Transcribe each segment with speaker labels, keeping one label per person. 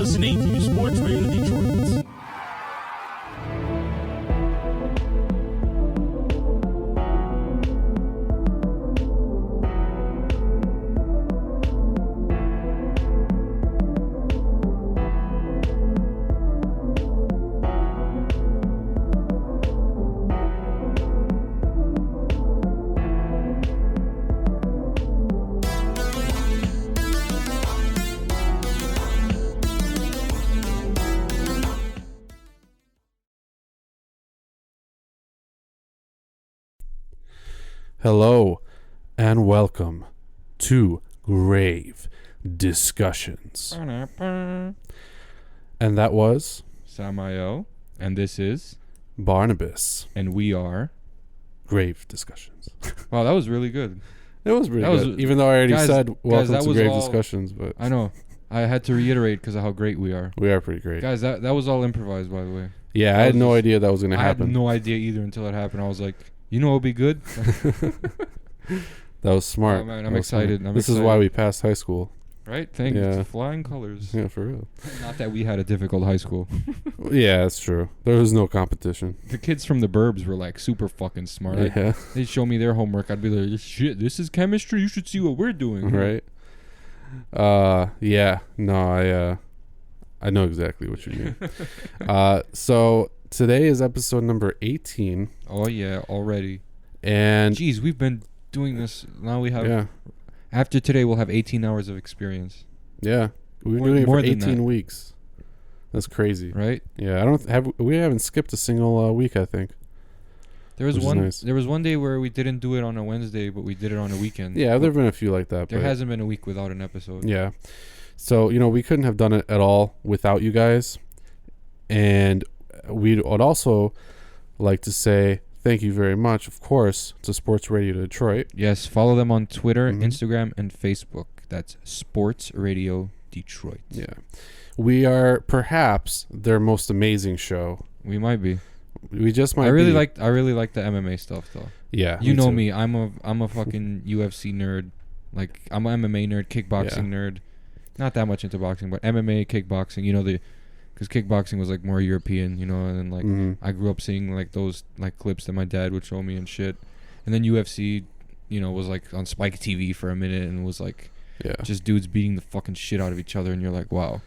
Speaker 1: listening to Sports Radio Detroit.
Speaker 2: Hello and welcome to Grave Discussions. And that was
Speaker 3: Samael, and this is
Speaker 2: Barnabas,
Speaker 3: and we are
Speaker 2: Grave Discussions.
Speaker 3: Wow, that was really good.
Speaker 2: It was really good. Even though I already said welcome to Grave Discussions, but
Speaker 3: I know I had to reiterate because of how great we are.
Speaker 2: We are pretty great,
Speaker 3: guys. That was all improvised, by the way.
Speaker 2: Yeah, I had no idea that was going to happen.
Speaker 3: I had no idea either until it happened. I was like, you know, it'll be good.
Speaker 2: That was smart.
Speaker 3: Oh, man, I'm excited.
Speaker 2: This is why we passed high school.
Speaker 3: Right? Thank you. Flying colors.
Speaker 2: Yeah, for real.
Speaker 3: Not that we had a difficult high school.
Speaker 2: Yeah, that's true. There was no competition.
Speaker 3: The kids from the burbs were like super fucking smart.
Speaker 2: Yeah.
Speaker 3: They'd show me their homework. I'd be like, shit, this is chemistry. You should see what we're doing.
Speaker 2: Right. Yeah. No, I know exactly what you mean. So today is episode number 18.
Speaker 3: Oh, yeah, already.
Speaker 2: And
Speaker 3: jeez, we've been doing this. Now we have, after today, we'll have 18 hours of experience.
Speaker 2: Yeah. We've been doing it for 18 weeks. That's crazy.
Speaker 3: Right?
Speaker 2: Yeah, we haven't skipped a single week, I think.
Speaker 3: There was one day where we didn't do it on a Wednesday, but we did it on a weekend.
Speaker 2: Yeah, there have been a few like that.
Speaker 3: There hasn't been a week without an episode.
Speaker 2: Yeah. So, we couldn't have done it at all without you guys. And we would also like to say thank you very much, of course, to Sports Radio Detroit.
Speaker 3: Yes, follow them on Twitter, Instagram, and Facebook. That's Sports Radio Detroit.
Speaker 2: Yeah. We are perhaps their most amazing show.
Speaker 3: We might be.
Speaker 2: We just might
Speaker 3: I really
Speaker 2: be.
Speaker 3: like the MMA stuff, though.
Speaker 2: Yeah.
Speaker 3: You know me. I'm a fucking UFC nerd. Like, I'm an MMA nerd, kickboxing nerd. Not that much into boxing, but MMA, kickboxing, because kickboxing was like more European, and then like I grew up seeing like those like clips that my dad would show me and shit. And then UFC, was like on Spike TV for a minute and was like just dudes beating the fucking shit out of each other, and you're like, wow.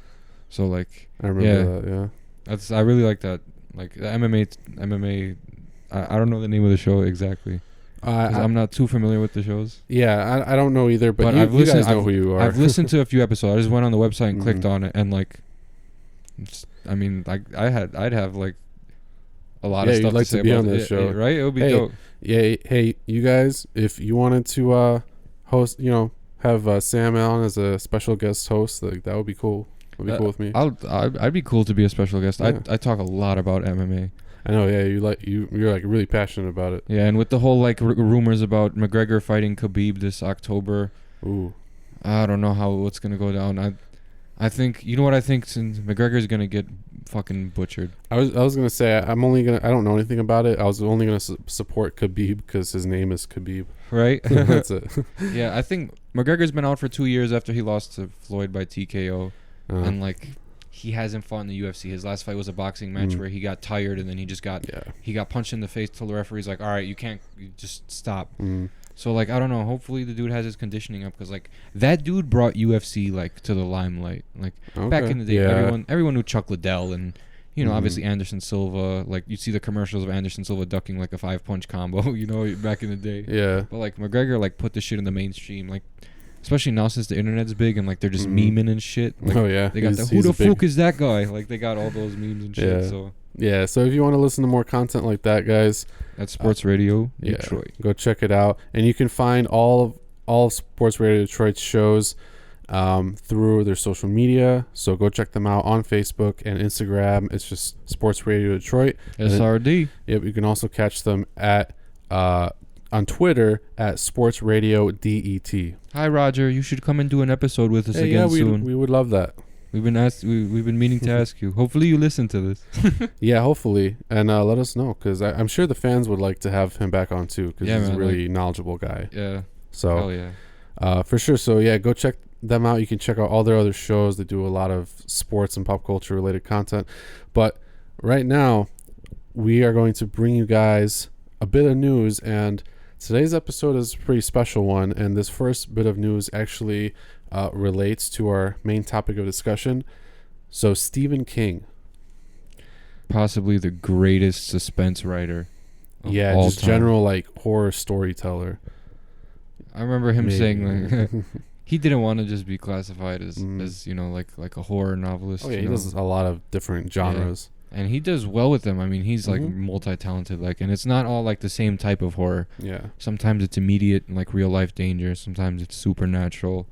Speaker 3: So like
Speaker 2: I remember that,
Speaker 3: I really like that. Like the MMA I don't know the name of the show exactly. I'm not too familiar with the shows.
Speaker 2: Yeah, I don't know either, but you guys know who you are.
Speaker 3: I've listened to a few episodes. I just went on the website and clicked on it, and like, I'd have like a lot of stuff
Speaker 2: like
Speaker 3: to say
Speaker 2: to be
Speaker 3: about
Speaker 2: on this show,
Speaker 3: right? It would be dope.
Speaker 2: Yeah, hey, you guys, if you wanted to host, have Sam Allen as a special guest host, like that would be cool. Would be cool with me.
Speaker 3: I'd be cool to be a special guest. Yeah. I talk a lot about MMA.
Speaker 2: I know, yeah. You're like really passionate about it.
Speaker 3: Yeah, and with the whole like rumors about McGregor fighting Khabib this October.
Speaker 2: Ooh.
Speaker 3: I don't know what's gonna go down. I think what I think, since McGregor's gonna get fucking butchered. I
Speaker 2: was gonna say I don't know anything about it. I was only gonna support Khabib because his name is Khabib.
Speaker 3: Right.
Speaker 2: That's it.
Speaker 3: Yeah, I think McGregor's been out for 2 years after he lost to Floyd by TKO, and like. He hasn't fought in the UFC. His last fight was a boxing match where he got tired and then he just got punched in the face till the referee's like, all right, you just stop. So like, I don't know. Hopefully the dude has his conditioning up, because like that dude brought UFC like to the limelight. Like back in the day, everyone knew Chuck Liddell and obviously Anderson Silva. Like you see the commercials of Anderson Silva ducking like a 5-punch combo. Back in the day.
Speaker 2: Yeah.
Speaker 3: But like McGregor like put the shit in the mainstream. Like. Especially now since the internet's big and like they're just memeing and shit. Like, they got who the fuck is that guy? Like they got all those memes and shit.
Speaker 2: So if you want to listen to more content like that, guys,
Speaker 3: that's Sports Radio Detroit.
Speaker 2: Go check it out, and you can find all of Sports Radio Detroit's shows through their social media. So go check them out on Facebook and Instagram. It's just Sports Radio Detroit.
Speaker 3: SRD.
Speaker 2: Yep, you can also catch them at on Twitter at Sports Radio DET.
Speaker 3: Hi Roger, you should come and do an episode with us again soon.
Speaker 2: We would love that.
Speaker 3: We've been meaning to ask you. Hopefully you listen to this.
Speaker 2: Yeah, hopefully, and let us know, because I'm sure the fans would like to have him back on too, because he's a really knowledgeable guy.
Speaker 3: Yeah.
Speaker 2: So
Speaker 3: hell yeah.
Speaker 2: For sure. So yeah, go check them out. You can check out all their other shows. They do a lot of sports and pop culture related content. But right now, we are going to bring you guys a bit of news, and today's episode is a pretty special one. And this first bit of news actually relates to our main topic of discussion. So Stephen King,
Speaker 3: possibly the greatest suspense writer.
Speaker 2: Yeah, just
Speaker 3: time.
Speaker 2: general like horror storyteller.
Speaker 3: I remember him saying like he didn't want to just be classified as you know like a horror novelist.
Speaker 2: Oh yeah, he does a lot of different genres.
Speaker 3: Yeah. And he does well with them. I mean, he's like multi-talented, like, and it's not all like the same type of horror.
Speaker 2: Yeah.
Speaker 3: Sometimes it's immediate, like real life danger. Sometimes it's supernatural.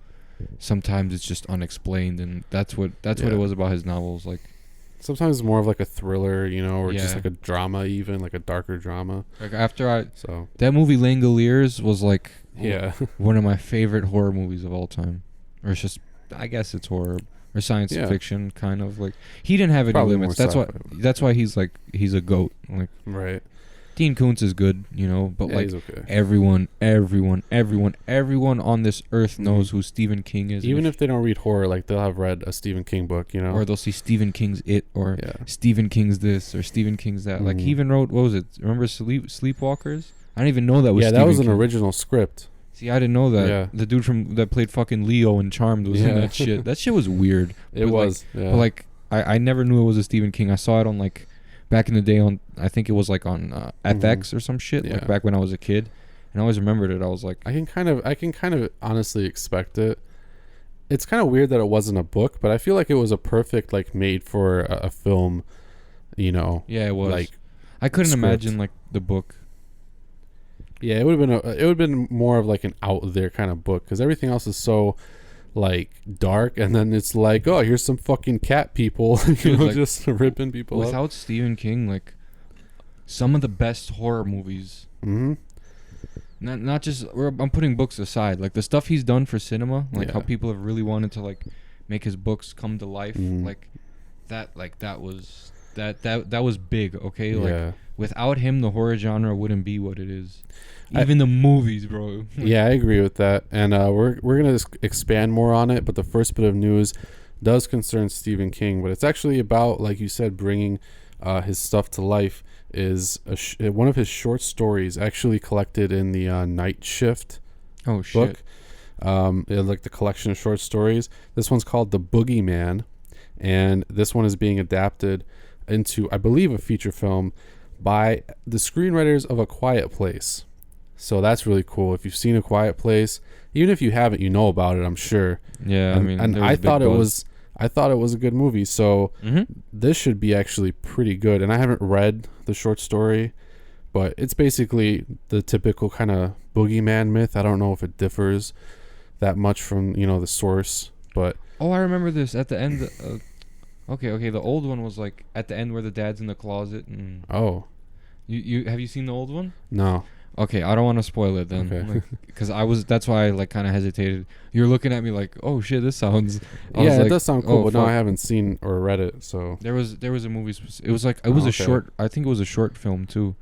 Speaker 3: Sometimes it's just unexplained, and that's what it was about his novels. Like
Speaker 2: sometimes it's more of like a thriller, you know, or just like a drama, even like a darker drama.
Speaker 3: Like that movie Langoliers was like one of my favorite horror movies of all time. Or it's just, I guess it's horror or science fiction, kind of like. He didn't have any limits. That's why he's a goat. Like,
Speaker 2: right.
Speaker 3: Dean Koontz is good, you know, but like everyone on this earth knows who Stephen King is.
Speaker 2: Even if they don't read horror, like they'll have read a Stephen King book, you know,
Speaker 3: or they'll see Stephen King's It, or Stephen King's this, or Stephen King's that. Like he even wrote, what was it? Remember Sleepwalkers? I didn't even know that was.
Speaker 2: Yeah, that was an original script.
Speaker 3: See, I didn't know that.
Speaker 2: Yeah.
Speaker 3: The dude that played fucking Leo in Charmed was in that shit. That shit was weird.
Speaker 2: It was.
Speaker 3: Like, but like, I never knew it was a Stephen King. I saw it on like. Back in the day I think it was like on FX or some shit, like back when I was a kid, and I always remembered it. I was like, I can kind of honestly expect it. It's kind of weird that it wasn't a book, but I feel like it was a perfect like made for a film, you know. Yeah, it was.
Speaker 2: Like,
Speaker 3: I couldn't
Speaker 2: script.
Speaker 3: imagine like the book.
Speaker 2: Yeah, it would have been more of like an out there kind of book, because everything else is so like dark, and then it's like, oh, here's some fucking cat people, you know, like, just ripping people up.
Speaker 3: Without Stephen King, like some of the best horror movies. Not just. I'm putting books aside, like the stuff he's done for cinema, like how people have really wanted to like make his books come to life, like that was big. Okay, like without him, the horror genre wouldn't be what it is. Even the movies, bro.
Speaker 2: Yeah, I agree with that, and we're gonna expand more on it. But the first bit of news does concern Stephen King, but it's actually about, like you said, bringing his stuff to life. Is one of his short stories actually collected in the Night Shift book. Like the collection of short stories. This one's called The Boogeyman, and this one is being adapted into, I believe, a feature film by the screenwriters of A Quiet Place. So that's really cool. If you've seen A Quiet Place, even if you haven't, you know about it, I'm sure.
Speaker 3: Yeah,
Speaker 2: and I thought it was a good movie. So this should be actually pretty good. And I haven't read the short story, but it's basically the typical kind of boogeyman myth. I don't know if it differs that much from, you know, the source, but
Speaker 3: I remember this at the end. Okay. The old one was like at the end where the dad's in the closet and.
Speaker 2: Oh.
Speaker 3: You have you seen the old one?
Speaker 2: No.
Speaker 3: Okay, I don't want to spoil it then.
Speaker 2: Okay.
Speaker 3: Because that's why I like kind of hesitated. You're looking at me like, oh shit, this sounds.
Speaker 2: It does sound cool, but no, I haven't seen or read it. So
Speaker 3: there was a movie. It was like a short. I think it was a short film too.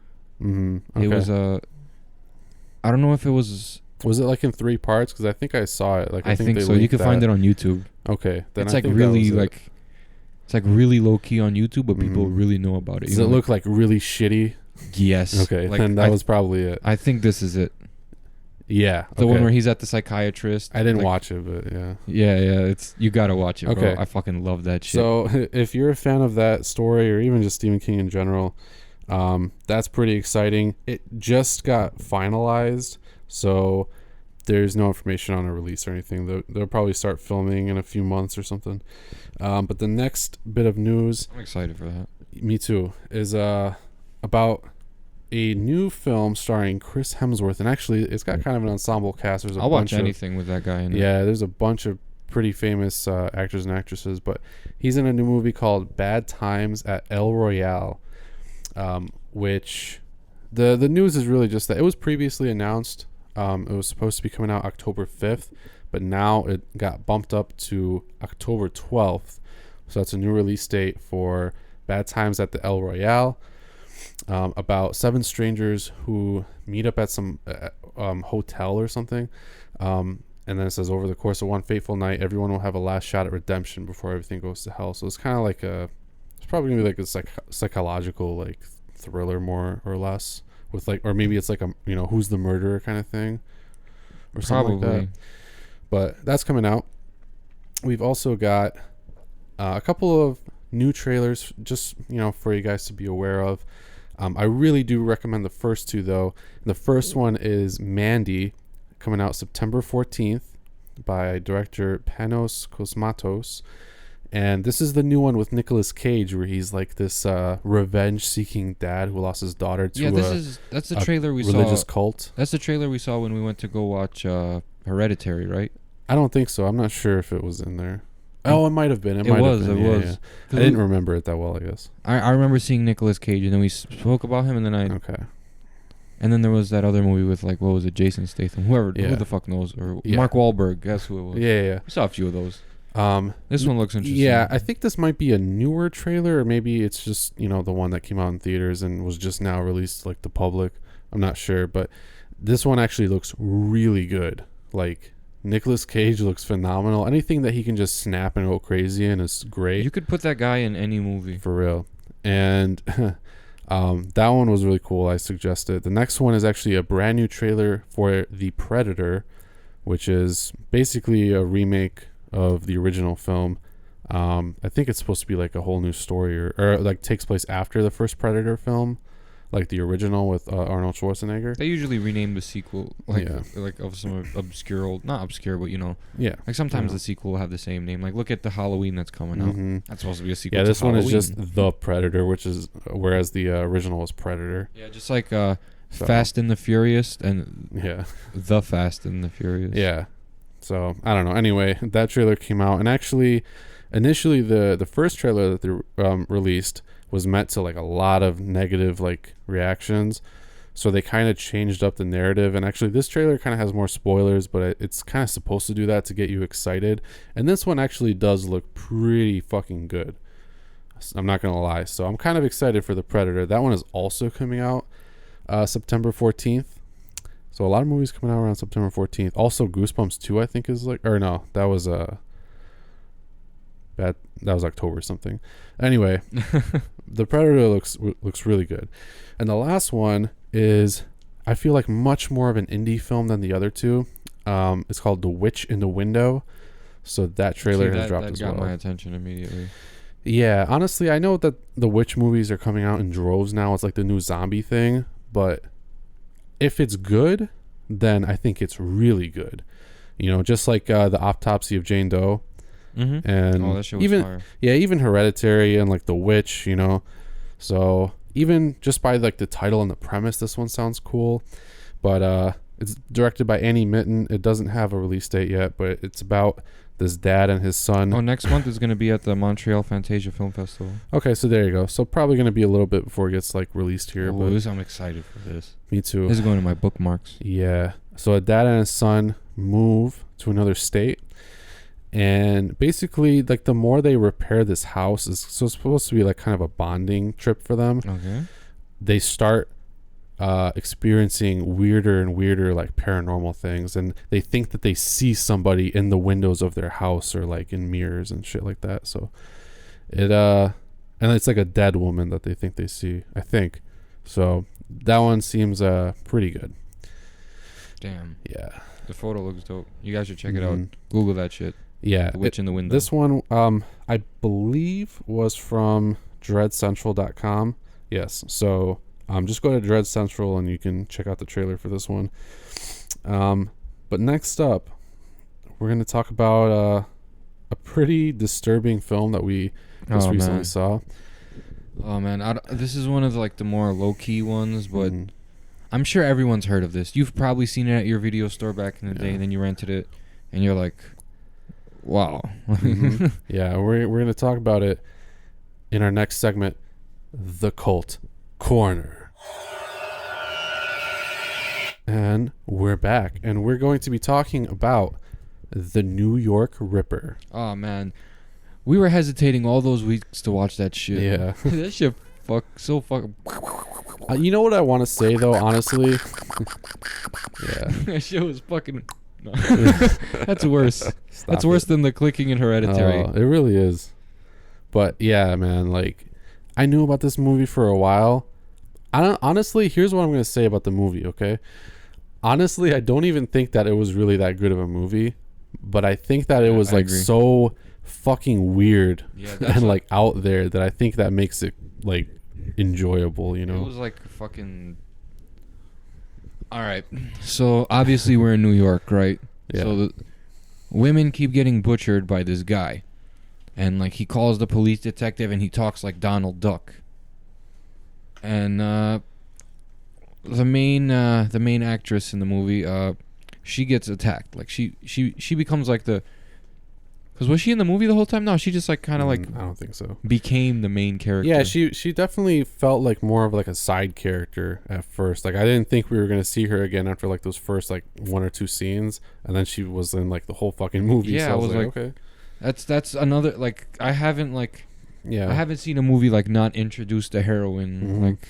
Speaker 2: Okay.
Speaker 3: It was I don't know if it was.
Speaker 2: Was it like in 3 parts? Because I think I saw it. Like
Speaker 3: I think so. You can find it on YouTube.
Speaker 2: Okay, then
Speaker 3: it's like really like. It's like really low key on YouTube, but people really know about it.
Speaker 2: Does it look like really shitty?
Speaker 3: Yes.
Speaker 2: Okay, like, then that was probably it.
Speaker 3: I think this is it.
Speaker 2: Yeah.
Speaker 3: The one where he's at the psychiatrist.
Speaker 2: I didn't watch it, but yeah.
Speaker 3: Yeah, you gotta watch it, bro.
Speaker 2: Okay.
Speaker 3: I fucking love that shit.
Speaker 2: So if you're a fan of that story, or even just Stephen King in general, that's pretty exciting. It just got finalized, so there's no information on a release or anything. They'll probably start filming in a few months or something. But the next bit of news,
Speaker 3: I'm excited for that.
Speaker 2: Me too, is about a new film starring Chris Hemsworth, and actually it's got kind of an ensemble cast. I'll
Speaker 3: watch anything with that guy in it.
Speaker 2: Yeah, there's a bunch of pretty famous actors and actresses, but he's in a new movie called Bad Times at El Royale, which the news is really just that it was previously announced. It was supposed to be coming out October 5th, but now it got bumped up to October 12th. So that's a new release date for Bad Times at the El Royale, about 7 strangers who meet up at some hotel or something, And then it says, over the course of one fateful night, everyone will have a last shot at redemption before everything goes to hell. So it's kind of like it's probably gonna be like a psychological like thriller more or less, with like, or maybe it's like a, you know, who's the murderer kind of thing, or something like that. But that's coming out. We've also got a couple of new trailers, just, you know, for you guys to be aware of. I really do recommend the first two though. The first one is Mandy, coming out September 14th by director Panos Cosmatos. And this is the new one with Nicolas Cage, where he's like this revenge-seeking dad who lost his daughter to
Speaker 3: that's the trailer we
Speaker 2: religious
Speaker 3: saw.
Speaker 2: Cult.
Speaker 3: That's the trailer we saw when we went to go watch Hereditary, right?
Speaker 2: I don't think so. I'm not sure if it was in there. Oh, it might have been. It
Speaker 3: was.
Speaker 2: Yeah. I didn't remember it that well, I guess.
Speaker 3: I remember seeing Nicolas Cage, and then we spoke about him, and then
Speaker 2: Okay.
Speaker 3: And then there was that other movie with, like, what was it, Jason Statham, who the fuck knows, or Mark Wahlberg, guess who it was.
Speaker 2: Yeah.
Speaker 3: We saw a few of those. This one looks interesting.
Speaker 2: Yeah, I think this might be a newer trailer, or maybe it's just, you know, the one that came out in theaters and was just now released, like, the public. I'm not sure, but this one actually looks really good. Like, Nicolas Cage looks phenomenal. Anything that he can just snap and go crazy in is great.
Speaker 3: You could put that guy in any movie.
Speaker 2: For real. And that one was really cool. I suggested. The next one is actually a brand new trailer for The Predator, which is basically a remake of the original film. I think it's supposed to be like a whole new story, or like takes place after the first Predator film, like the original with Arnold Schwarzenegger.
Speaker 3: They usually rename the sequel like of some obscure, not obscure, but, you know, like sometimes the sequel will have the same name. Like, look at the Halloween that's coming out. That's supposed to be a sequel.
Speaker 2: Yeah, this one
Speaker 3: Halloween.
Speaker 2: is just The Predator, whereas the original was Predator.
Speaker 3: Yeah, just like Fast and the Furious and The Fast and the Furious.
Speaker 2: Yeah. So I don't know. Anyway, that trailer came out, and actually, initially the first trailer that they released was met to like a lot of negative like reactions, so they kind of changed up the narrative. And actually, this trailer kind of has more spoilers, but it's kind of supposed to do that to get you excited. And this one actually does look pretty fucking good. I'm not gonna lie. So I'm kind of excited for The Predator. That one is also coming out September 14th. So a lot of movies coming out around September 14th. Also, Goosebumps 2, I think, is like, or no, that was October or something. Anyway, The Predator looks really good. And the last one is, I feel like, much more of an indie film than the other two. It's called The Witch in the Window. So that trailer has dropped as well. That
Speaker 3: got my attention immediately.
Speaker 2: Yeah, honestly, I know that the witch movies are coming out in droves now. It's like the new zombie thing, but if it's good, then I think it's really good. You know, just like the Autopsy of Jane Doe.
Speaker 3: Mm-hmm.
Speaker 2: And
Speaker 3: that shit was fire.
Speaker 2: Even Hereditary and like The Witch, you know. So even just by like the title and the premise, this one sounds cool. But it's directed by Annie Mitten. It doesn't have a release date yet, but it's about this dad and his son.
Speaker 3: Next month is going to be at the Montreal Fantasia Film Festival.
Speaker 2: Okay, so there you go. So probably going to be a little bit before it gets like released here. But
Speaker 3: I'm excited for this.
Speaker 2: Me too.
Speaker 3: This is going to my bookmarks.
Speaker 2: Yeah. So a dad and his son move to another state. And basically, like, the more they repair this house, it's supposed to be like kind of a bonding trip for them.
Speaker 3: Okay.
Speaker 2: They start experiencing weirder and weirder like paranormal things, and they think that they see somebody in the windows of their house or like in mirrors and shit like that. So and it's like a dead woman that they think they see, I think. So that one seems pretty good.
Speaker 3: Damn.
Speaker 2: Yeah.
Speaker 3: The photo looks dope. You guys should check it out. Google that shit.
Speaker 2: Yeah.
Speaker 3: The Witch in the Window.
Speaker 2: This one, I believe, was from dreadcentral.com. Yes. So just go to Dread Central and you can check out the trailer for this one. But next up, we're going to talk about a pretty disturbing film that we just recently saw.
Speaker 3: Oh, man. This is one of like the more low-key ones, but I'm sure everyone's heard of this. You've probably seen it at your video store back in the day, and then you rented it, and you're like, wow.
Speaker 2: Yeah, we're going to talk about it in our next segment, The Cult Corner. And we're back, and we're going to be talking about The New York Ripper.
Speaker 3: Oh, man. We were hesitating all those weeks to watch that shit.
Speaker 2: Yeah.
Speaker 3: That shit so fucking...
Speaker 2: You know what I want to say, though, honestly? Yeah.
Speaker 3: That shit was fucking... No. That's worse. That's worse than the clicking in Hereditary.
Speaker 2: It really is. But yeah, man, like I knew about this movie for a while. Honestly, here's what I'm gonna say about the movie, okay? Honestly, I don't even think that it was really that good of a movie, but I think that it was like so fucking weird and like out there that I think that makes it like enjoyable, you know?
Speaker 3: It was like fucking. All right, so obviously we're in New York, right?
Speaker 2: Yeah.
Speaker 3: So the women keep getting butchered by this guy, and like he calls the police detective and he talks like Donald Duck. And the main actress in the movie, she gets attacked. Like she becomes like the. Because was she in the movie the whole time? No, she just like kind of like.
Speaker 2: I don't think so.
Speaker 3: Became the main character.
Speaker 2: Yeah, she definitely felt like more of like a side character at first. Like I didn't think we were gonna see her again after like those first like 1 or 2 scenes, and then she was in like the whole fucking movie.
Speaker 3: Yeah,
Speaker 2: so
Speaker 3: I was like,
Speaker 2: okay.
Speaker 3: That's another like I haven't seen a movie like not introduced a heroine like.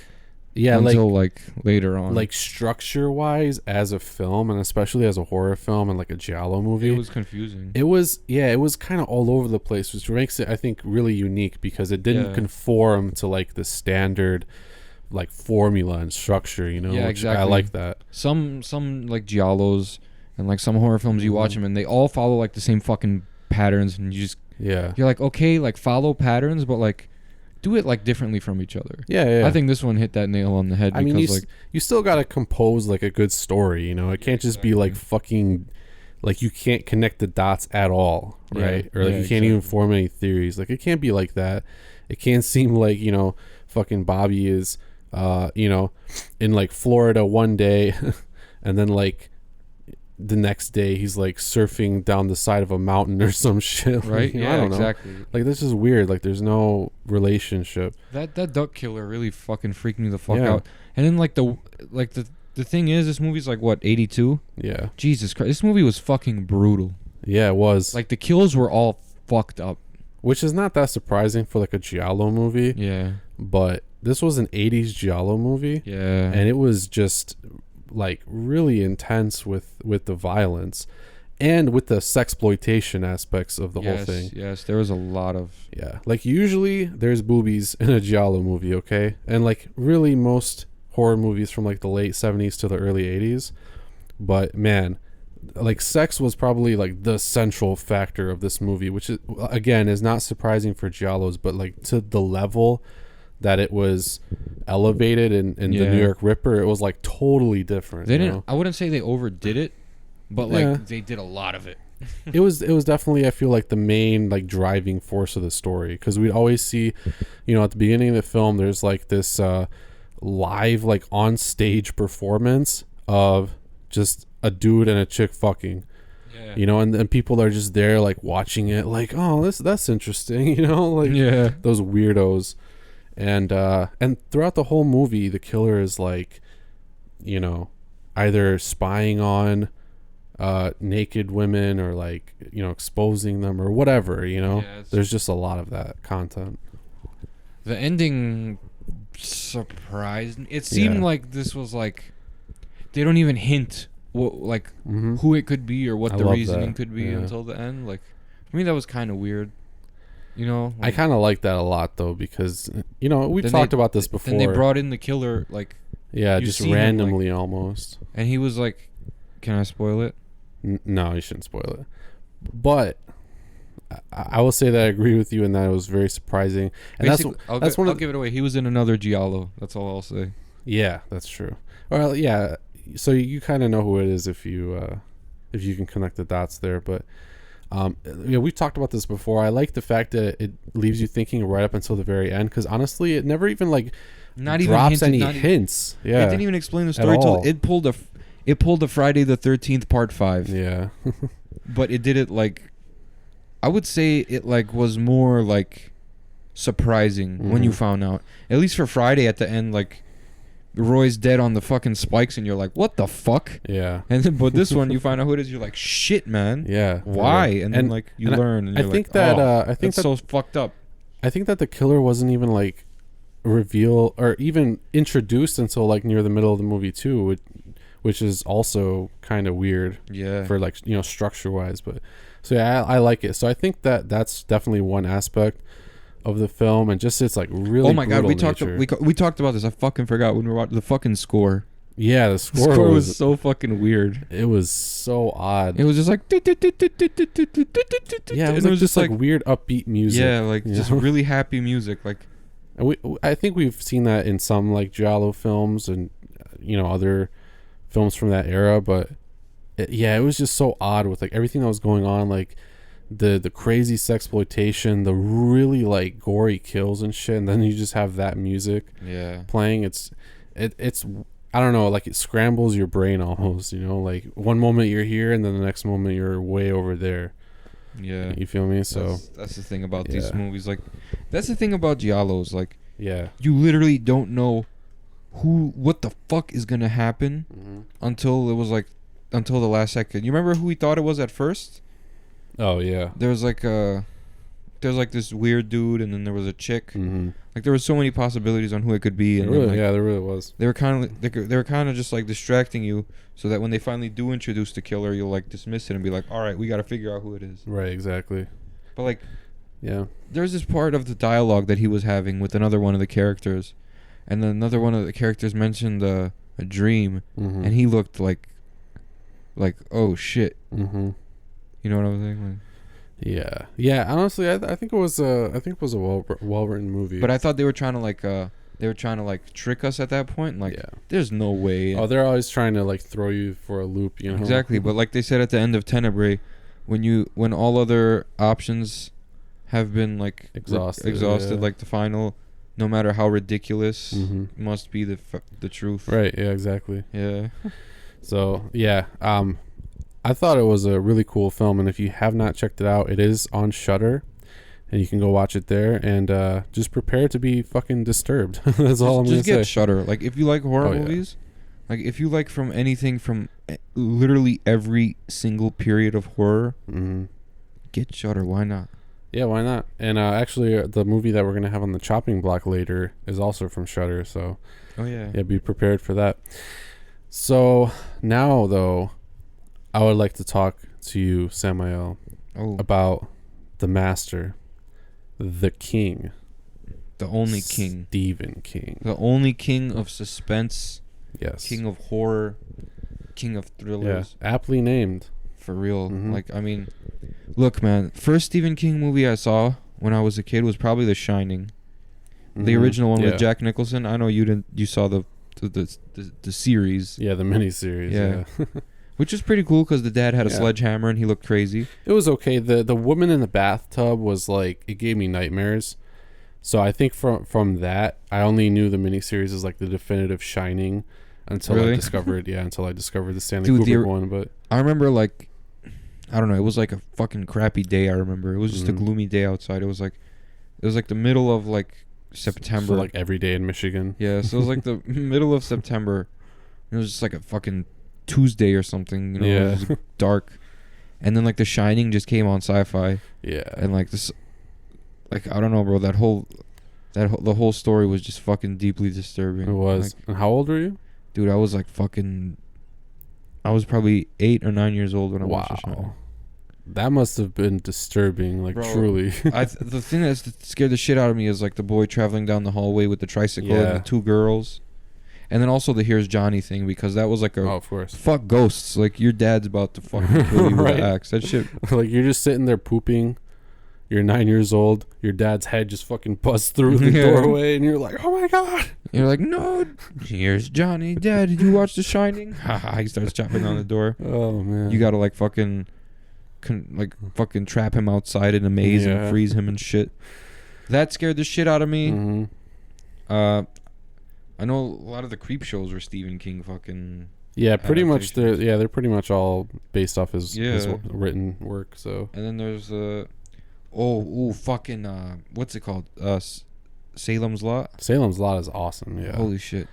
Speaker 3: Yeah, until like later on.
Speaker 2: Like structure wise as a film, and especially as a horror film and like a giallo movie,
Speaker 3: it was confusing.
Speaker 2: It was kind of all over the place, which makes it I think really unique because it didn't conform to like the standard like formula and structure, you know.
Speaker 3: Yeah, exactly.
Speaker 2: I like that.
Speaker 3: Some like giallos and like some horror films, you watch them and they all follow like the same fucking patterns, and you're like, okay, like follow patterns, but like do it like differently from each other.
Speaker 2: Yeah.
Speaker 3: I think this one hit that nail on the head.
Speaker 2: I mean,
Speaker 3: you
Speaker 2: still gotta compose like a good story, you know. It can't just be like fucking like you can't connect the dots at all, right? Or like you can't even form any theories. Like it can't be like that. It can't seem like, you know, fucking Bobby is you know, in like Florida one day and then like the next day he's like surfing down the side of a mountain or some shit,
Speaker 3: right?
Speaker 2: I don't know.
Speaker 3: Exactly.
Speaker 2: Like this is weird. Like there's no relationship.
Speaker 3: That duck killer really fucking freaked me the fuck out. And then like the thing is, this movie's like what, 82?
Speaker 2: Yeah.
Speaker 3: Jesus Christ, this movie was fucking brutal.
Speaker 2: Yeah, it was.
Speaker 3: Like the kills were all fucked up,
Speaker 2: which is not that surprising for like a giallo movie.
Speaker 3: Yeah.
Speaker 2: But this was an 80s giallo movie.
Speaker 3: Yeah.
Speaker 2: And it was just like really intense with the violence and with the sexploitation aspects of the whole thing.
Speaker 3: Yes, there was a lot of
Speaker 2: like usually there's boobies in a giallo movie, okay? And like really most horror movies from like the late 70s to the early 80s. But man, like sex was probably like the central factor of this movie, which is again is not surprising for giallos, but like to the level that it was elevated in the New York Ripper, it was like totally different.
Speaker 3: They didn't. I wouldn't say they overdid it, but like they did a lot of it.
Speaker 2: it was definitely, I feel like, the main like driving force of the story, because we'd always see, you know, at the beginning of the film, there's like this live like on stage performance of just a dude and a chick fucking. Yeah. You know, and people are just there like watching it, like, oh, that's interesting, you know, like those weirdos. And throughout the whole movie, the killer is like, you know, either spying on naked women or like, you know, exposing them or whatever, you know. There's just a lot of that content.
Speaker 3: The ending surprised me. It seemed like this was like they don't even hint what like who it could be or what the reasoning could be until the end. Like for me, that was kind of weird. You know,
Speaker 2: like, I kind of like that a lot though, because you know we've talked about this before.
Speaker 3: Then they brought in the killer, like
Speaker 2: just randomly him, like, almost.
Speaker 3: And he was like, "Can I spoil it?"
Speaker 2: No, you shouldn't spoil it. But I will say that I agree with you in that it was very surprising. And
Speaker 3: I'll give it away. He was in another giallo. That's all I'll say.
Speaker 2: Yeah, that's true. Well, yeah. So you kind of know who it is if you can connect the dots there, but. We've talked about this before. I like the fact that it leaves you thinking right up until the very end, because honestly, it never even like drops any hints. Yeah,
Speaker 3: it didn't even explain the story till it pulled a Friday the 13th Part 5.
Speaker 2: Yeah,
Speaker 3: but it did it like, I would say it like was more like surprising when you found out. At least for Friday at the end, like Roy's dead on the fucking spikes, and you're like, what the fuck?
Speaker 2: Yeah.
Speaker 3: And then, but this one, you find out who it is. You're like, shit, man.
Speaker 2: Yeah.
Speaker 3: Why? And then like you learn. And
Speaker 2: I think that
Speaker 3: I think that's so fucked up.
Speaker 2: I think that the killer wasn't even like revealed or even introduced until like near the middle of the movie too, which is also kind of weird.
Speaker 3: Yeah.
Speaker 2: For like, you know, structure wise, but so yeah, I like it. So I think that's definitely one aspect of the film, and just its like really.
Speaker 3: Oh my god, we
Speaker 2: nature.
Speaker 3: talked about this. I fucking forgot when we were watching the fucking score.
Speaker 2: Yeah, the
Speaker 3: The
Speaker 2: score,
Speaker 3: score was so fucking weird.
Speaker 2: It was so odd.
Speaker 3: It was just like
Speaker 2: Yeah, it was just like weird upbeat music.
Speaker 3: Yeah, like just really happy music. Like,
Speaker 2: and I think we've seen that in some like giallo films and you know other films from that era, but it was just so odd with like everything that was going on, like the crazy sexploitation, the really like gory kills and shit, and then you just have that music playing. It's I don't know, like it scrambles your brain almost, you know, like one moment you're here and then the next moment you're way over there.
Speaker 3: Yeah,
Speaker 2: you feel me? So
Speaker 3: that's the thing about these movies. Like, that's the thing about giallos. Like,
Speaker 2: yeah,
Speaker 3: you literally don't know what the fuck is gonna happen until the last second. You remember who we thought it was at first?
Speaker 2: Oh yeah,
Speaker 3: There's like this weird dude, and then there was a chick. Like, there was so many possibilities on who it could be, and
Speaker 2: really,
Speaker 3: then, like,
Speaker 2: there really was.
Speaker 3: They were kind of just like distracting you, so that when they finally do introduce the killer, you'll like dismiss it and be like, all right, we got to figure out who it is.
Speaker 2: Right, exactly.
Speaker 3: But like,
Speaker 2: yeah,
Speaker 3: there's this part of the dialogue that he was having with another one of the characters, and then another one of the characters mentioned a dream, and he looked like oh shit. You know what I'm saying? Like,
Speaker 2: yeah. Honestly, I think it was a well written movie.
Speaker 3: but I thought they were trying to trick us at that point. Like, there's no way.
Speaker 2: Oh, they're always trying to like throw you for a loop, you know.
Speaker 3: Exactly, but like they said at the end of Tenebrae, when all other options have been like exhausted, like the final, no matter how ridiculous, must be the truth.
Speaker 2: Right. Yeah. Exactly.
Speaker 3: Yeah.
Speaker 2: So yeah, I thought it was a really cool film, and if you have not checked it out, it is on Shudder, and you can go watch it there, and just prepare to be fucking disturbed. That's all I'm gonna say.
Speaker 3: Just get Shudder. Like, if you like horror movies, like if you like from anything from literally every single period of horror, get Shudder. Why not?
Speaker 2: Yeah, why not? And actually, the movie that we're gonna have on the chopping block later is also from Shudder, so be prepared for that. So now, though, I would like to talk to you, Samael, about the master, the king,
Speaker 3: the only king,
Speaker 2: Stephen King,
Speaker 3: the only king of suspense,
Speaker 2: king
Speaker 3: of horror, king of thrillers,
Speaker 2: aptly named,
Speaker 3: for real. Like, I mean, look, man, first Stephen King movie I saw when I was a kid was probably The Shining, the original one with Jack Nicholson. I know you didn't. You saw the series,
Speaker 2: the miniseries,
Speaker 3: which was pretty cool because the dad had a sledgehammer and he looked crazy.
Speaker 2: It was okay. The woman in the bathtub was like, it gave me nightmares. So I think from that, I only knew the miniseries as like the definitive Shining until I discovered the Stanley Kubrick one. But
Speaker 3: I remember, like, I don't know, it was like a fucking crappy day. I remember it was just a gloomy day outside. It was like the middle of like September,
Speaker 2: so like every day in Michigan.
Speaker 3: Yeah, so it was like the middle of September. It was just like a fucking Tuesday or something, you know. It was dark, and then like The Shining just came on Sci-Fi. And like this, like, I don't know, bro. The whole story was just fucking deeply disturbing.
Speaker 2: It was.
Speaker 3: Like,
Speaker 2: and how old were you?
Speaker 3: Dude, I was like I was probably 8 or 9 years old when I watched The Shining.
Speaker 2: That must have been disturbing, like, bro, truly.
Speaker 3: The thing that scared the shit out of me is like the boy traveling down the hallway with the tricycle and the 2 girls. And then also the Here's Johnny thing, because that was like
Speaker 2: of course.
Speaker 3: Fuck ghosts. Like, your dad's about to fucking kill you with an axe. That shit.
Speaker 2: Like, you're just sitting there pooping. You're 9 years old. Your dad's head just fucking busts through the doorway, and you're like, oh my God.
Speaker 3: You're like, no, here's Johnny. Dad, did you watch The Shining? Haha, he starts chopping on the door.
Speaker 2: Oh, man.
Speaker 3: You gotta, like, fucking trap him outside in a maze and freeze him and shit. That scared the shit out of me. I know a lot of the creep shows were Stephen King fucking. Yeah,
Speaker 2: pretty much. They're pretty much all based off his written work. So.
Speaker 3: And then there's what's it called? Salem's Lot.
Speaker 2: Salem's Lot is awesome. Yeah.
Speaker 3: Holy shit.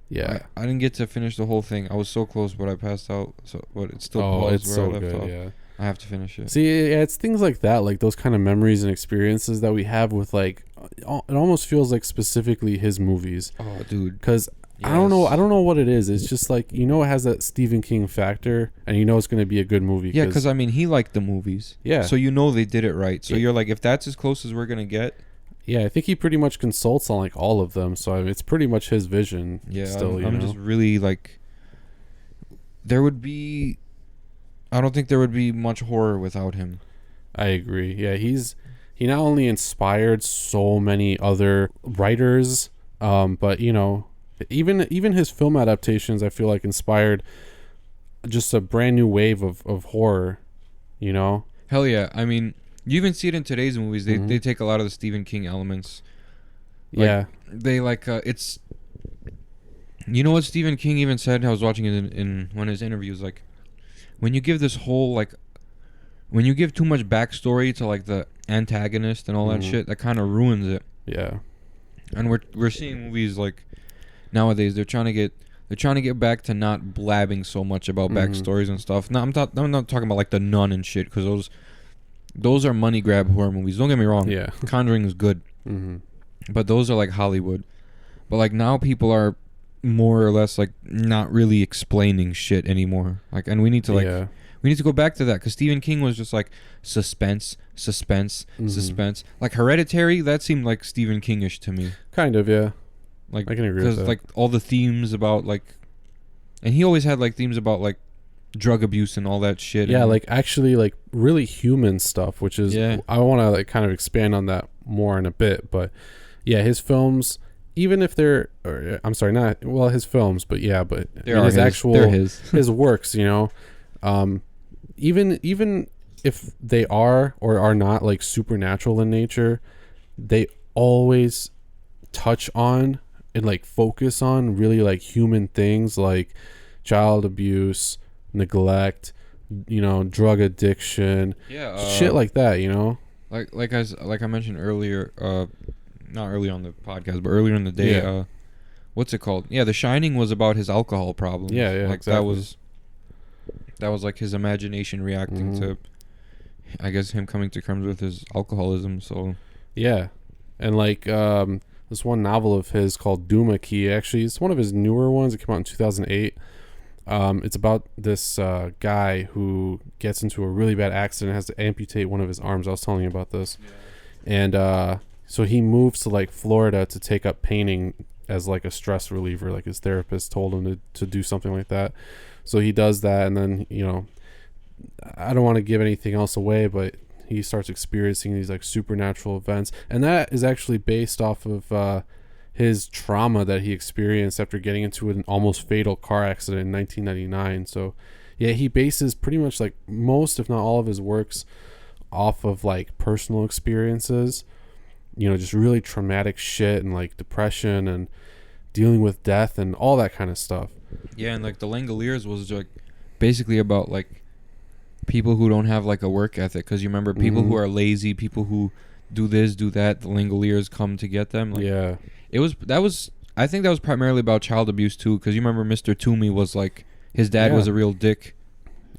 Speaker 2: Yeah.
Speaker 3: I didn't get to finish the whole thing. I was so close, but I passed out. So, but it's still
Speaker 2: paused where I left off. Yeah.
Speaker 3: I have to finish it.
Speaker 2: See, it's things like that, like those kind of memories and experiences that we have with, like, it almost feels like specifically his movies.
Speaker 3: Oh, dude.
Speaker 2: Because I don't know what it is. It's just like, it has that Stephen King factor, and it's going to be a good movie.
Speaker 3: Yeah, because I mean, he liked the movies.
Speaker 2: Yeah.
Speaker 3: So they did it right. So you're like, if that's as close as we're gonna get.
Speaker 2: Yeah, I think he pretty much consults on like all of them. So I mean, it's pretty much his vision.
Speaker 3: Yeah.
Speaker 2: Still,
Speaker 3: I'm just really like. I don't think there would be much horror without him.
Speaker 2: I agree. Yeah, he not only inspired so many other writers, but even his film adaptations, I feel like inspired just a brand new wave of horror.
Speaker 3: Hell yeah! I mean, you even see it in today's movies. They take a lot of the Stephen King elements.
Speaker 2: Yeah,
Speaker 3: they it's. You know what Stephen King even said? I was watching it in one of his interviews. Like, when you give this whole when you give too much backstory to like the antagonist and all that shit, that kind of ruins it.
Speaker 2: Yeah. And
Speaker 3: we're seeing movies like nowadays they're trying to get back to not blabbing so much about backstories and stuff. No, I'm not talking about like The Nun and shit, because those are money grab horror movies. Don't get me wrong.
Speaker 2: Yeah.
Speaker 3: Conjuring is good. But those are like Hollywood. But like now people are more or less like not really explaining shit anymore. Like, and we need to we need to go back to that, because Stephen King was just like suspense. Like Hereditary, that seemed like Stephen Kingish to me.
Speaker 2: Kind of, yeah.
Speaker 3: Like,
Speaker 2: I can agree with that.
Speaker 3: Because like all the themes about like, and he always had like themes about like drug abuse and all that shit.
Speaker 2: Yeah, like actually like really human stuff, which is I want to like kind of expand on that more in a bit. But yeah, his films, even if they're, his films, but yeah, but his works, even if they are or are not like supernatural in nature, they always touch on and like focus on really like human things, like child abuse, neglect, drug addiction, shit like that,
Speaker 3: like I mentioned earlier, not earlier on the podcast, but earlier in the day, what's it called? Yeah, The Shining was about his alcohol problem.
Speaker 2: Yeah,
Speaker 3: like
Speaker 2: exactly.
Speaker 3: that was like his imagination reacting to, I guess, him coming to terms with his alcoholism. So yeah,
Speaker 2: and like this one novel of his called Duma Key, actually it's one of his newer ones. It came out in 2008. It's about this guy who gets into a really bad accident and has to amputate one of his arms. I was telling you about this. And so he moves to like Florida to take up painting as like a stress reliever. Like his therapist told him to do something like that. So he does that, and then I don't want to give anything else away, but he starts experiencing these like supernatural events, and that is actually based off of his trauma that he experienced after getting into an almost fatal car accident in 1999. So yeah, he bases pretty much like most, if not all, of his works off of like personal experiences, just really traumatic shit, and like depression and dealing with death and all that kind of stuff.
Speaker 3: Yeah, and like The Langoliers was like basically about like people who don't have like a work ethic, because you remember people who are lazy, people who do this, do that, the Langoliers come to get them. Like,
Speaker 2: yeah.
Speaker 3: I think that was primarily about child abuse too, because you remember Mr. Toomey was like, his dad was a real dick.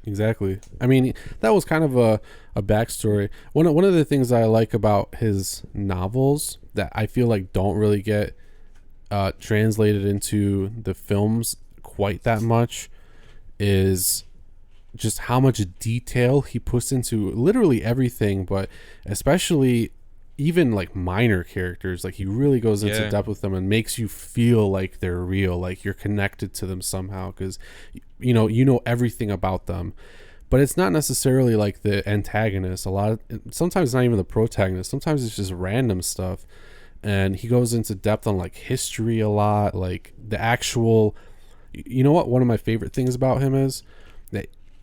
Speaker 2: Exactly. I mean, that was kind of a backstory. One of the things that I like about his novels that I feel like don't really get translated into the films quite that much is just how much detail he puts into literally everything, but especially even like minor characters. Like he really goes into depth with them and makes you feel like they're real, like you're connected to them somehow, because you know everything about them. But it's not necessarily like the antagonist. Sometimes not even the protagonist. Sometimes it's just random stuff, and he goes into depth on like history a lot, like the actual. You know what? One of my favorite things about him is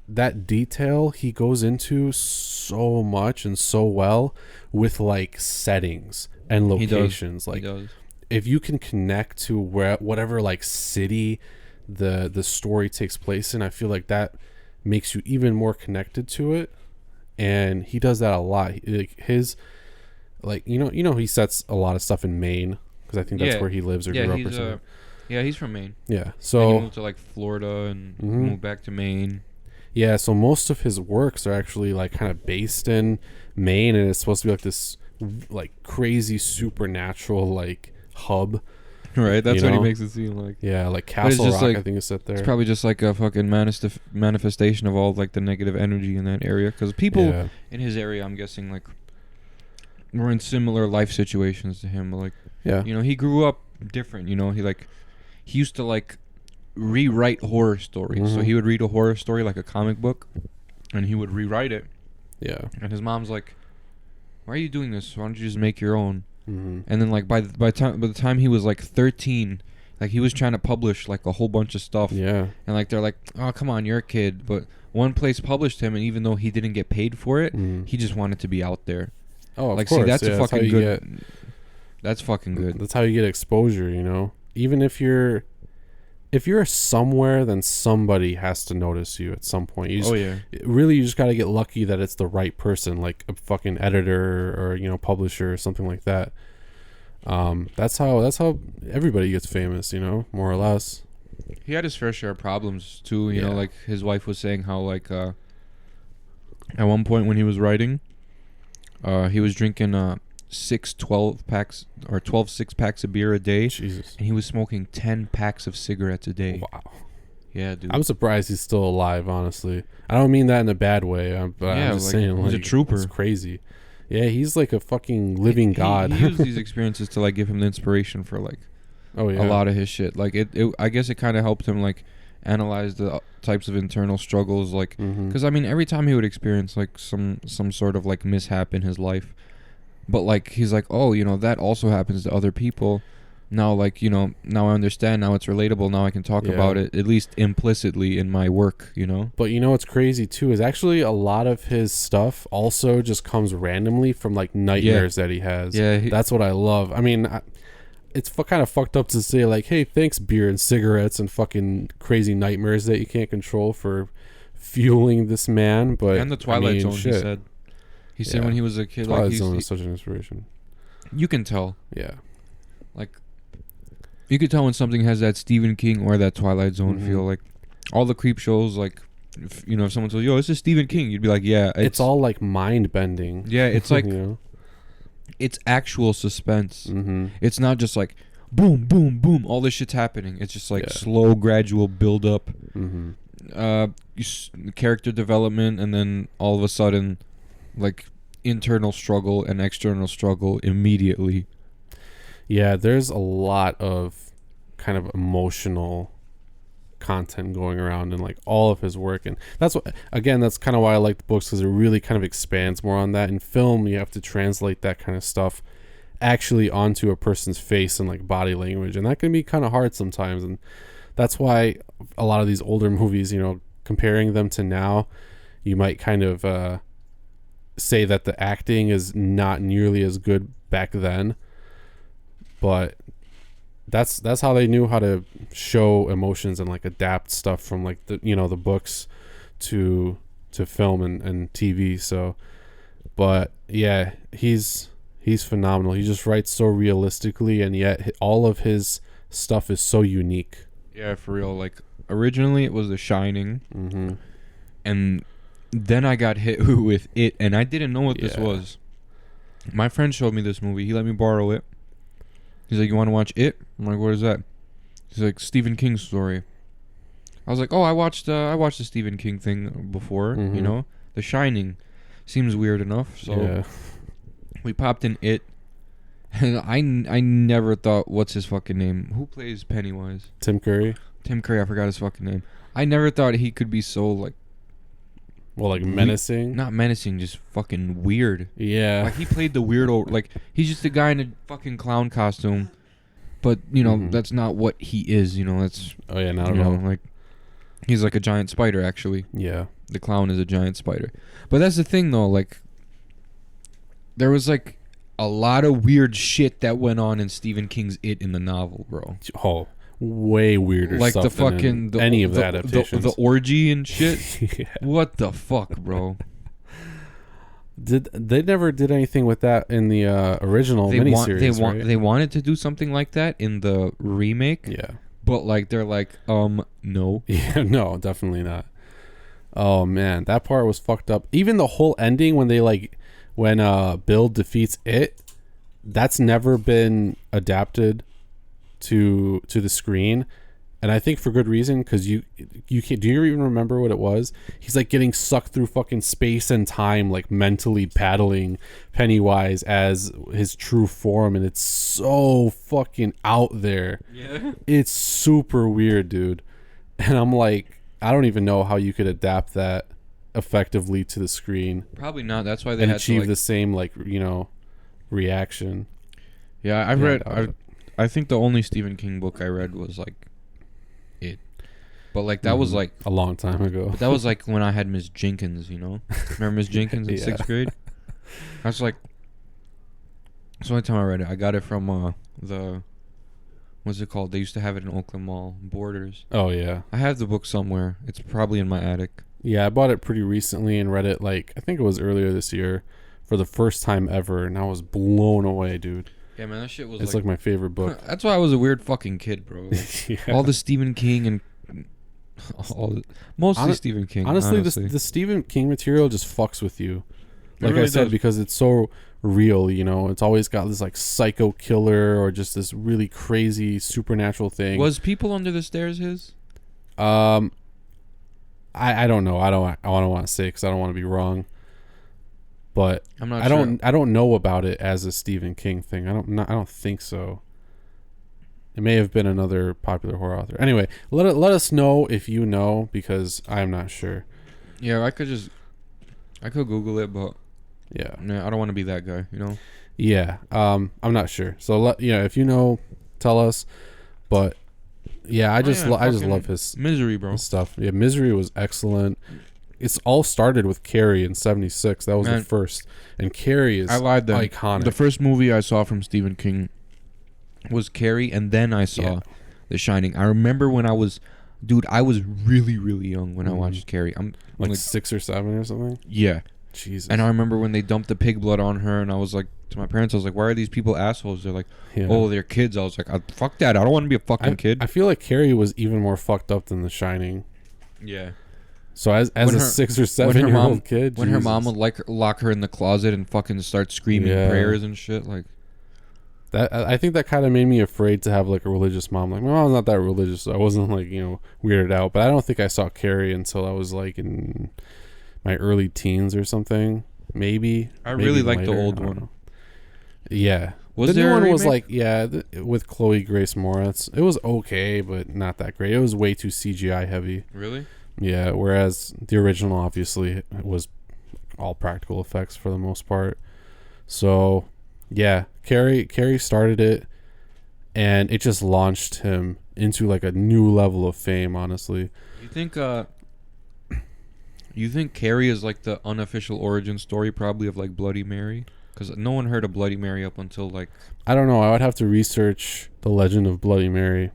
Speaker 2: that detail he goes into so much and so well with like settings and locations. He does. If you can connect to whatever like city the story takes place in, I feel like that makes you even more connected to it. And he does that a lot. He sets a lot of stuff in Maine, because I think that's where he lives or grew up or something.
Speaker 3: Yeah, he's from Maine.
Speaker 2: Yeah, so
Speaker 3: he moved to like Florida and moved back to Maine.
Speaker 2: Yeah, so most of his works are actually like kind of based in Maine, and it's supposed to be like this like crazy supernatural like hub
Speaker 3: Right, that's
Speaker 2: You
Speaker 3: what he
Speaker 2: know?
Speaker 3: makes it seem like.
Speaker 2: Yeah, like
Speaker 3: it's
Speaker 2: Castle
Speaker 3: just
Speaker 2: Rock,
Speaker 3: like-
Speaker 2: I think is set there.
Speaker 3: It's probably just like a fucking manifestation of all like the negative energy in that area. Because people
Speaker 2: Yeah.
Speaker 3: in his area, I'm guessing, like, were in similar life situations to him. Like,
Speaker 2: Yeah.
Speaker 3: you know, he grew up different. You know, he used to like rewrite horror stories. So
Speaker 2: Mhm.
Speaker 3: he would read a horror story like a comic book, and he would rewrite it.
Speaker 2: Yeah.
Speaker 3: And his mom's like, "Why are you doing this? Why don't you just make your own?"
Speaker 2: Mm-hmm.
Speaker 3: And then like by the time he was like 13, like he was trying to publish like a whole bunch of stuff.
Speaker 2: Yeah.
Speaker 3: And like they're like, "Oh, come on, you're a kid." But one place published him, and even though he didn't get paid for it,
Speaker 2: Mhm.
Speaker 3: he just wanted to be out there.
Speaker 2: Oh, of
Speaker 3: Like,
Speaker 2: course.
Speaker 3: see, that's
Speaker 2: yeah,
Speaker 3: a
Speaker 2: how
Speaker 3: fucking
Speaker 2: you
Speaker 3: good. That's fucking
Speaker 2: get-
Speaker 3: good.
Speaker 2: That's how you get exposure, you know? Even if you're somewhere, then somebody has to notice you at some point. You just,
Speaker 3: Yeah.
Speaker 2: Really, you just got to get lucky that it's the right person, like a fucking editor or, you know, publisher or something like that. That's how everybody gets famous, you know, more or less.
Speaker 3: He had his fair share of problems too. You know,
Speaker 2: Yeah.
Speaker 3: like his wife was saying how like at one point when he was writing, he was drinking 12 packs or 12 6-packs of beer a day,
Speaker 2: Jesus.
Speaker 3: and he was smoking 10 packs of cigarettes a day.
Speaker 2: Wow.
Speaker 3: Yeah, dude.
Speaker 2: I'm surprised he's still alive, honestly. I don't mean that in a bad way. But
Speaker 3: Yeah,
Speaker 2: I'm just
Speaker 3: like,
Speaker 2: saying,
Speaker 3: he's a
Speaker 2: like,
Speaker 3: trooper.
Speaker 2: It's crazy. Yeah, he's like a fucking living god.
Speaker 3: He used these experiences to like give him the inspiration for like
Speaker 2: Oh yeah.
Speaker 3: a lot of his shit. Like it I guess it kind of helped him like analyze the types of internal struggles, like
Speaker 2: Mhm.
Speaker 3: because I mean every time he would experience like some sort of like mishap in his life, but like he's like, oh, you know, that also happens to other people. Now, like, you know, now I understand. Now it's relatable. Now I can talk
Speaker 2: Yeah.
Speaker 3: about it, at least implicitly in my work, you know?
Speaker 2: But you know what's crazy too is actually a lot of his stuff also just comes randomly from like nightmares that he has.
Speaker 3: Yeah.
Speaker 2: That's what I love. I mean, it's kind of fucked up to say like, hey, thanks beer and cigarettes and fucking crazy nightmares that you can't control for fueling this man. But
Speaker 3: and the Twilight Zone,
Speaker 2: shit.
Speaker 3: he said. He said
Speaker 2: Yeah.
Speaker 3: when he was a kid,
Speaker 2: Twilight
Speaker 3: like,
Speaker 2: Zone is such an inspiration.
Speaker 3: you can tell.
Speaker 2: Yeah.
Speaker 3: Like, you could tell when something has that Stephen King or that Twilight Zone
Speaker 2: Mhm.
Speaker 3: feel. Like, all the creep shows, like, if, you know, if someone told you, "Yo, this is Stephen King," you'd be like, "Yeah,
Speaker 2: It's all like mind bending.
Speaker 3: yeah, it's like
Speaker 2: you know?
Speaker 3: it's actual suspense.
Speaker 2: Mm-hmm.
Speaker 3: It's not just like boom, boom, boom, all this shit's happening. It's just like
Speaker 2: Yeah.
Speaker 3: slow, gradual build up,
Speaker 2: Mm-hmm.
Speaker 3: character development, and then all of a sudden, like internal struggle and external struggle immediately.
Speaker 2: Yeah, there's a lot of kind of emotional content going around in like all of his work, and that's kind of why I like the books, because it really kind of expands more on that. In film, you have to translate that kind of stuff actually onto a person's face and like body language, and that can be kind of hard sometimes. And that's why a lot of these older movies, you know, comparing them to now, you might kind of say that the acting is not nearly as good back then, but that's how they knew how to show emotions and like adapt stuff from like the, you know, the books to film and TV. So, but yeah, he's phenomenal. He just writes so realistically, and yet all of his stuff is so unique.
Speaker 3: Yeah, for real. Like, originally it was The Shining,
Speaker 2: Mm-hmm.
Speaker 3: and then I got hit with It, and I didn't know what this
Speaker 2: Yeah.
Speaker 3: was. My friend showed me this movie. He let me borrow it. He's like, "You want to watch It?" I'm like, "What is that?" He's like, "Stephen King's story." I was like, "Oh, I watched the Stephen King thing before. You
Speaker 2: Mhm.
Speaker 3: know, The Shining seems weird enough." So
Speaker 2: Yeah.
Speaker 3: we popped in It, and I never thought, what's his fucking name? Who plays Pennywise?
Speaker 2: Tim Curry.
Speaker 3: Tim Curry. I forgot his fucking name. I never thought he could be so like
Speaker 2: Well, like menacing.
Speaker 3: not menacing, just fucking weird.
Speaker 2: Yeah.
Speaker 3: Like, he played the weirdo. Like, he's just a guy in a fucking clown costume, but you know
Speaker 2: Mhm.
Speaker 3: that's not what he is. You know, that's
Speaker 2: Oh yeah, not
Speaker 3: you
Speaker 2: at
Speaker 3: know,
Speaker 2: all.
Speaker 3: like, he's like a giant spider. Actually,
Speaker 2: Yeah.
Speaker 3: the clown is a giant spider. But that's the thing, though. Like, there was like a lot of weird shit that went on in Stephen King's It in the novel, bro.
Speaker 2: Oh, way weirder
Speaker 3: Like
Speaker 2: stuff
Speaker 3: the
Speaker 2: than
Speaker 3: fucking
Speaker 2: in any of the
Speaker 3: the
Speaker 2: adaptations.
Speaker 3: the orgy and shit.
Speaker 2: Yeah.
Speaker 3: What the fuck, bro?
Speaker 2: They never did anything with that in the original miniseries, right?
Speaker 3: They wanted to do something like that in the remake,
Speaker 2: Yeah.
Speaker 3: but like they're like, no.
Speaker 2: Yeah, no, definitely not. Oh man, that part was fucked up. Even the whole ending when Bill defeats It, that's never been adapted to the screen, and I think for good reason, because you can't. Do you even remember what it was? He's like getting sucked through fucking space and time, like mentally paddling Pennywise as his true form, and it's so fucking out there.
Speaker 3: Yeah.
Speaker 2: It's super weird, dude. And I'm like, I don't even know how you could adapt that effectively to the screen.
Speaker 3: Probably not. That's why they
Speaker 2: and
Speaker 3: had
Speaker 2: achieve
Speaker 3: to,
Speaker 2: the same reaction.
Speaker 3: Yeah, I think the only Stephen King book I read was like It. But like that was like
Speaker 2: a long time ago.
Speaker 3: But that was like when I had Miss Jenkins, Remember Miss Jenkins in 6th grade? I was like, it's the only time I read it. I got it from the, what's it called? They used to have it in Oakland Mall, Borders.
Speaker 2: Oh yeah.
Speaker 3: I have the book somewhere. It's probably in my attic.
Speaker 2: Yeah, I bought it pretty recently and read it I think it was earlier this year for the first time ever, and I was blown away, dude.
Speaker 3: Yeah, man, that shit was
Speaker 2: it's like my favorite book.
Speaker 3: That's why I was a weird fucking kid, bro.
Speaker 2: Yeah.
Speaker 3: All the Stephen King and mostly Stephen King.
Speaker 2: Honestly, the Stephen King material just fucks with you. Like
Speaker 3: really
Speaker 2: I said,
Speaker 3: does.
Speaker 2: because it's so real, it's always got this like psycho killer or just this really crazy supernatural thing.
Speaker 3: Was People Under the Stairs his?
Speaker 2: I don't know. I don't want to say because I don't want to be wrong. But
Speaker 3: I'm not
Speaker 2: I
Speaker 3: sure.
Speaker 2: I don't know about it as a Stephen King thing. I don't think so. It may have been another popular horror author. Anyway, let us know if you know, because I'm not sure.
Speaker 3: Yeah, I could Google it, but
Speaker 2: yeah,
Speaker 3: I don't want to be that guy,
Speaker 2: Yeah, I'm not sure. So if you know, tell us. But yeah, I just love his
Speaker 3: Misery, bro.
Speaker 2: his stuff. Yeah, Misery was excellent. It's all started with Carrie in '76. That was the first, and Carrie is iconic.
Speaker 3: The first movie I saw from Stephen King was Carrie, and then I saw The Shining. I remember when I was really, really young when I watched Carrie. I'm
Speaker 2: like 6 or 7 or something.
Speaker 3: Yeah.
Speaker 2: Jesus.
Speaker 3: And I remember when they dumped the pig blood on her, and I was like, to my parents, I was like, why are these people assholes? They're like, oh, they're kids. I was like, fuck that. I don't want to be a fucking kid.
Speaker 2: I feel like Carrie was even more fucked up than The Shining.
Speaker 3: Yeah.
Speaker 2: So as a 6 or 7 year old kid,
Speaker 3: when her mom would lock her in the closet and fucking start screaming prayers and shit, like
Speaker 2: that, I think that kind of made me afraid to have like a religious mom. Like my mom's not that religious, so I wasn't like weirded out. But I don't think I saw Carrie until I was like in my early teens or something. Maybe
Speaker 3: I really like
Speaker 2: later.
Speaker 3: the old one.
Speaker 2: Yeah,
Speaker 3: was
Speaker 2: the
Speaker 3: there
Speaker 2: new one
Speaker 3: a
Speaker 2: was
Speaker 3: remake?
Speaker 2: like with Chloe Grace Moretz. It was okay, but not that great. It was way too CGI heavy.
Speaker 3: Really?
Speaker 2: Yeah, whereas the original obviously was all practical effects for the most part. So, yeah, Carrie started it, and it just launched him into like a new level of fame, honestly.
Speaker 3: You think Carrie is like the unofficial origin story probably of like Bloody Mary? Because no one heard of Bloody Mary up until like...
Speaker 2: I don't know. I would have to research the legend of Bloody Mary.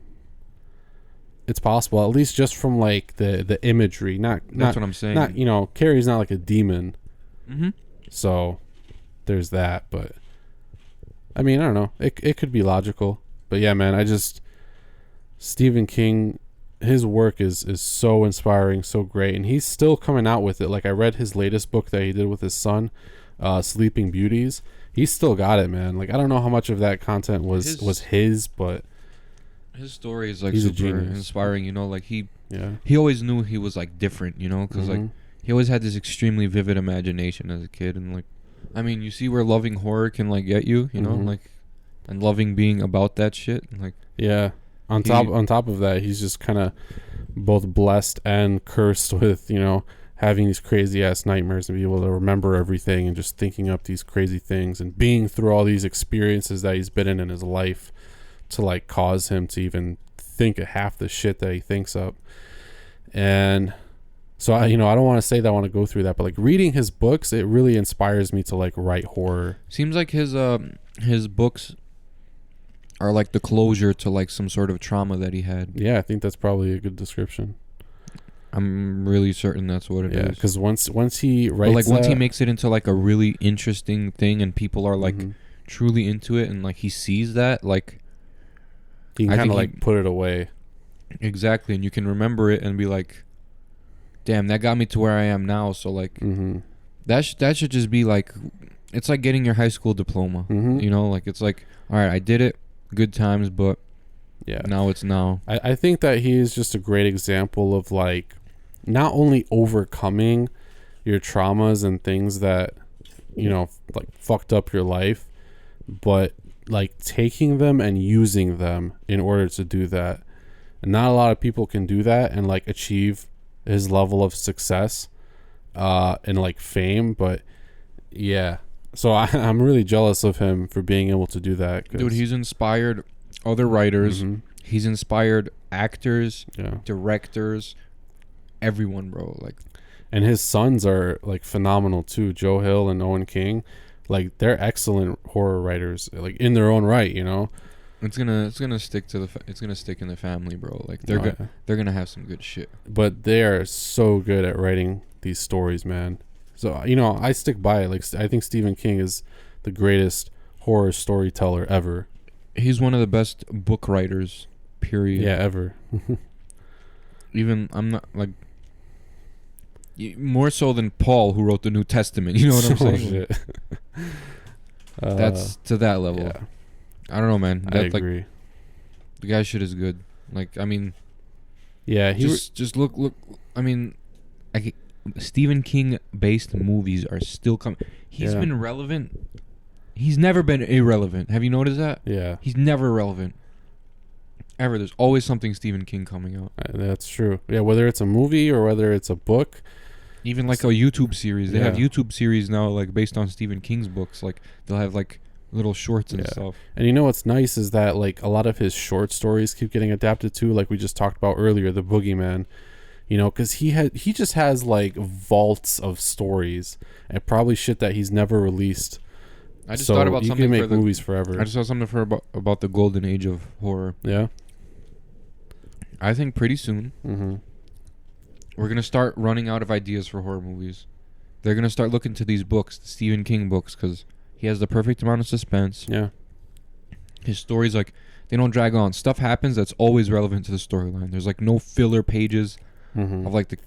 Speaker 2: It's possible, at least just from like the imagery. That's
Speaker 3: what I'm saying.
Speaker 2: Not Carrie's not like a demon.
Speaker 3: Mm-hmm.
Speaker 2: So there's that, but I mean, I don't know. It could be logical, but yeah, man. Stephen King, his work is so inspiring, so great, and he's still coming out with it. Like I read his latest book that he did with his son, Sleeping Beauties. He's still got it, man. Like I don't know how much of that content was his, but
Speaker 3: his story is like
Speaker 2: he's
Speaker 3: super inspiring. Like he always knew he was like different, because like he always had this extremely vivid imagination as a kid, and like, I mean, you see where loving horror can like get you, like, and loving being about that shit, like
Speaker 2: yeah. On top of that, he's just kind of both blessed and cursed with having these crazy ass nightmares and be able to remember everything and just thinking up these crazy things and being through all these experiences that he's been in his life to like cause him to even think of half the shit that he thinks up. And so I don't want to say that I want to go through that, but like reading his books, it really inspires me to like write horror.
Speaker 3: Seems like his books are like the closure to like some sort of trauma that he had.
Speaker 2: Yeah, I think that's probably a good description.
Speaker 3: I'm really certain that's what it is.
Speaker 2: Yeah, because once he writes,
Speaker 3: once he makes it into like a really interesting thing and people are like truly into it, and like he sees that, like
Speaker 2: he can kind of like put it away.
Speaker 3: Exactly, and you can remember it and be like, damn, that got me to where I am now. So like that should just be like, it's like getting your high school diploma. Like it's like, all right, I did it, good times, but
Speaker 2: Yeah.
Speaker 3: Now it's now.
Speaker 2: I think that he is just a great example of like not only overcoming your traumas and things that, you know, like fucked up your life, but like taking them and using them in order to do that. And not a lot of people can do that and like achieve his level of success and like fame. But yeah, so I'm really jealous of him for being able to do that.
Speaker 3: Dude, he's inspired other writers.
Speaker 2: Mhm.
Speaker 3: He's inspired actors,
Speaker 2: Yeah.
Speaker 3: directors, everyone, bro. Like,
Speaker 2: And his sons are like phenomenal too. Joe Hill and Owen King, like they're excellent horror writers, like in their own right, you know.
Speaker 3: it's gonna stick to it's gonna stick in the family, bro. Like they're gonna have some good shit.
Speaker 2: But they are so good at writing these stories, man. So you know, I stick by it. Like I think Stephen King is the greatest horror storyteller ever.
Speaker 3: He's one of the best book writers, period.
Speaker 2: Yeah, ever.
Speaker 3: Even I'm not like more so than Paul, who wrote the New Testament. You know what I'm
Speaker 2: Oh,
Speaker 3: saying?
Speaker 2: shit.
Speaker 3: That's to that level.
Speaker 2: Yeah,
Speaker 3: I don't know, man.
Speaker 2: I agree.
Speaker 3: Like, the guy's shit is good. Like, I mean,
Speaker 2: Yeah,
Speaker 3: just look. I mean, Stephen King based movies are still coming. He's been relevant. He's never been irrelevant. Have you noticed that?
Speaker 2: Yeah,
Speaker 3: He's never irrelevant. Ever. There's always something Stephen King coming out.
Speaker 2: that's true. Yeah, whether it's a movie or whether it's a book.
Speaker 3: Even like a YouTube series. They have
Speaker 2: Yeah.
Speaker 3: YouTube series now, like based on Stephen King's books. Like they'll have like little shorts and
Speaker 2: Yeah.
Speaker 3: stuff.
Speaker 2: And you know what's nice is that like a lot of his short stories keep getting adapted too, like we just talked about earlier, The Boogeyman. You know, because he just has like vaults of stories and probably shit that he's never released.
Speaker 3: I just thought about
Speaker 2: you
Speaker 3: something
Speaker 2: can make
Speaker 3: for the
Speaker 2: movies forever.
Speaker 3: I just saw something about the golden age of horror.
Speaker 2: Yeah.
Speaker 3: I think pretty soon
Speaker 2: Mm-hmm.
Speaker 3: we're gonna start running out of ideas for horror movies. They're gonna start looking to these books, the Stephen King books, because he has the perfect amount of suspense.
Speaker 2: Yeah.
Speaker 3: His stories, like, they don't drag on. Stuff happens that's always relevant to the storyline. There's like no filler pages
Speaker 2: Mm-hmm.
Speaker 3: of like the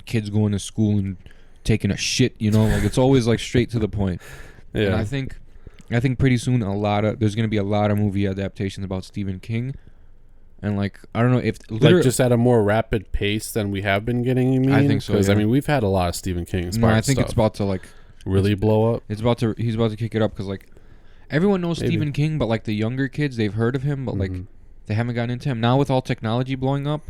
Speaker 3: kids going to school and taking a shit. You know, like it's always like straight to the point.
Speaker 2: Yeah.
Speaker 3: And I think pretty soon there's gonna be a lot of movie adaptations about Stephen King. And like I don't know if
Speaker 2: like just at a more rapid pace than we have been getting. You mean?
Speaker 3: I think so.
Speaker 2: Because
Speaker 3: Yeah.
Speaker 2: I mean we've had a lot of Stephen King inspired
Speaker 3: No, I think
Speaker 2: stuff
Speaker 3: it's about to like
Speaker 2: really blow up.
Speaker 3: he's about to kick it up because like everyone knows
Speaker 2: Maybe.
Speaker 3: Stephen King, but like the younger kids they've heard of him, but like
Speaker 2: Mhm.
Speaker 3: they haven't gotten into him. Now with all technology blowing up,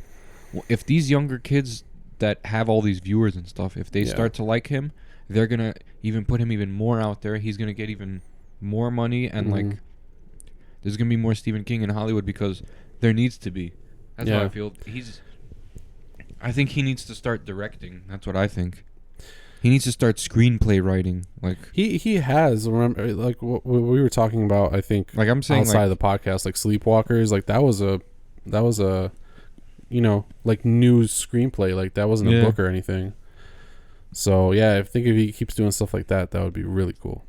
Speaker 3: if these younger kids that have all these viewers and stuff, if they
Speaker 2: Yeah.
Speaker 3: start to like him, they're gonna even put him even more out there. He's gonna get even more money and like
Speaker 2: Mhm.
Speaker 3: there's gonna be more Stephen King in Hollywood because there needs to be. That's how
Speaker 2: Yeah.
Speaker 3: I feel. I think he needs to start directing. That's what I think. He needs to start screenplay writing. Like
Speaker 2: He has, remember, like what we were talking about. I think
Speaker 3: I'm saying,
Speaker 2: outside
Speaker 3: like,
Speaker 2: of the podcast, like Sleepwalkers, like that was a you know, like news screenplay. Like that wasn't a
Speaker 3: Yeah.
Speaker 2: book or anything. So yeah, I think if he keeps doing stuff like that, that would be really cool.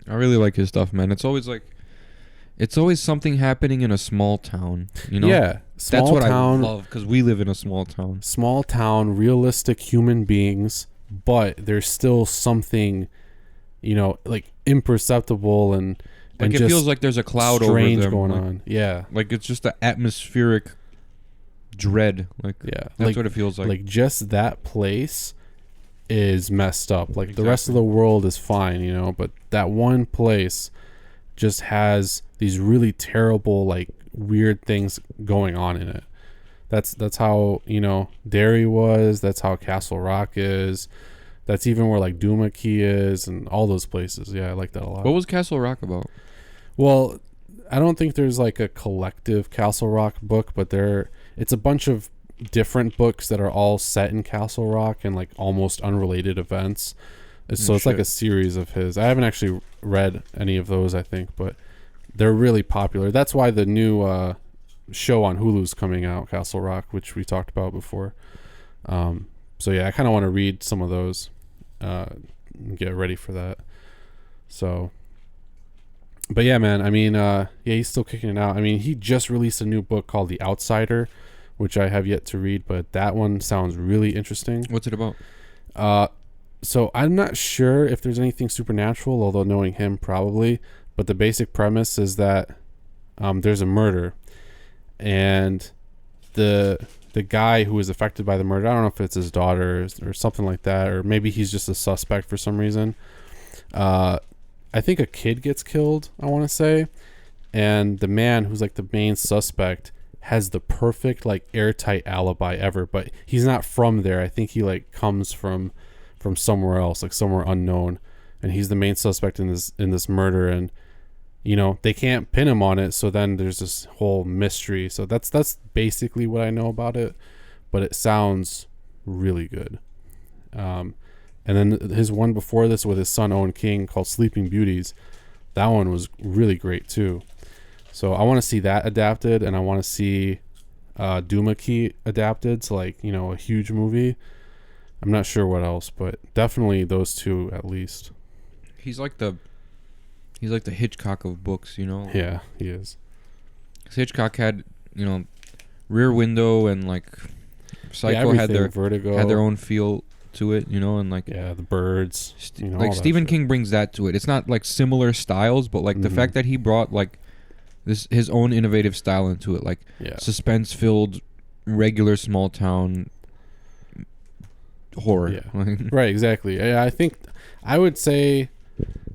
Speaker 3: I really like his stuff, man. It's always something happening in a small town. You know,
Speaker 2: Yeah, small
Speaker 3: that's what
Speaker 2: town,
Speaker 3: I love because we live in a small town.
Speaker 2: small town, realistic human beings, but there's still something, you know, like imperceptible and
Speaker 3: Like it
Speaker 2: just
Speaker 3: feels like there's a cloud over
Speaker 2: strange
Speaker 3: them.
Speaker 2: going
Speaker 3: like,
Speaker 2: on. Yeah,
Speaker 3: Like it's just an atmospheric dread. Like
Speaker 2: yeah,
Speaker 3: that's what it feels like.
Speaker 2: Like just that place is messed up. Like the rest of
Speaker 3: Exactly.
Speaker 2: the world is fine, you know, but that one place just has these really terrible, like weird things going on in it. That's how, you know, Derry was. That's how Castle Rock is. That's even where like Duma Key is and all those places. Yeah, I like that a lot.
Speaker 3: What was Castle Rock about?
Speaker 2: Well, I don't think there's like a collective Castle Rock book, but it's a bunch of different books that are all set in Castle Rock and like almost unrelated events. So it's like a series of his. I haven't actually read any of those, I think, but they're really popular. That's why the new show on Hulu is coming out, Castle Rock, which we talked about before. So yeah, I kind of want to read some of those, and get ready for that. So, but yeah, man, I mean, yeah, he's still kicking it out. I mean, he just released a new book called The Outsider, which I have yet to read, but that one sounds really interesting.
Speaker 3: What's it about?
Speaker 2: So I'm not sure if there's anything supernatural, although knowing him, probably. But the basic premise is that there's a murder, and the guy who was affected by the murder, I don't know if it's his daughter or something like that, or maybe he's just a suspect for some reason. I think a kid gets killed, I want to say, and the man who's like the main suspect has the perfect like airtight alibi ever, but he's not from there. I think he like comes from somewhere else, like somewhere unknown, and he's the main suspect in this murder, and you know, they can't pin him on it, so then there's this whole mystery. So that's basically what I know about it, but it sounds really good. And then his one before this with his son Owen King called Sleeping Beauties, that one was really great too. So I want to see that adapted, and I want to see Duma Key adapted to like, you know, a huge movie. I'm not sure what else, but definitely those two at least.
Speaker 3: He's like the Hitchcock of books, you know?
Speaker 2: Yeah, he is.
Speaker 3: 'Cause Hitchcock had, you know, Rear Window and like Psycho had their
Speaker 2: Vertigo
Speaker 3: had their own feel to it, you know, and like
Speaker 2: the Birds, you know,
Speaker 3: like Stephen King brings that to it. It's not like similar styles, but like the fact that he brought like his own innovative style into it, like suspense filled, regular small town horror.
Speaker 2: Yeah. Right, exactly. I think I would say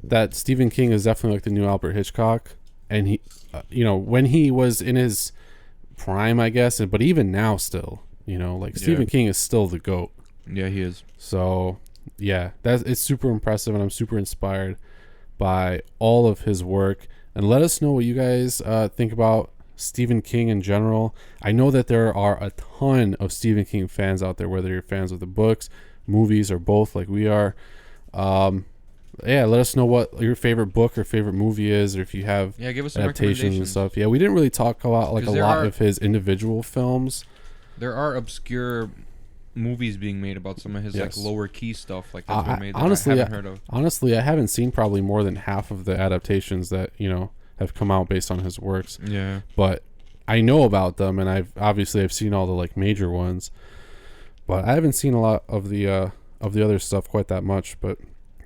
Speaker 2: that Stephen King is definitely like the new Alfred Hitchcock, and he, you know, when he was in his prime, I guess, but even now still, you know, like Stephen King is still the GOAT.
Speaker 3: Yeah, he is.
Speaker 2: So yeah, it's super impressive, and I'm super inspired by all of his work. And let us know what you guys think about Stephen King in general. I know that there are a ton of Stephen King fans out there, whether you're fans of the books, movies, or both, like we are. Yeah, let us know what your favorite book or favorite movie is, or if you have
Speaker 3: give us some
Speaker 2: adaptations and stuff. Yeah, we didn't really talk about like a lot of his individual films.
Speaker 3: There are obscure movies being made about some of his like lower key stuff, like that's been made that I haven't heard of. Honestly,
Speaker 2: I haven't seen probably more than half of the adaptations that, you know, have come out based on his works.
Speaker 3: Yeah,
Speaker 2: but I know about them, and I've seen all the like major ones, but I haven't seen a lot of the other stuff quite that much. But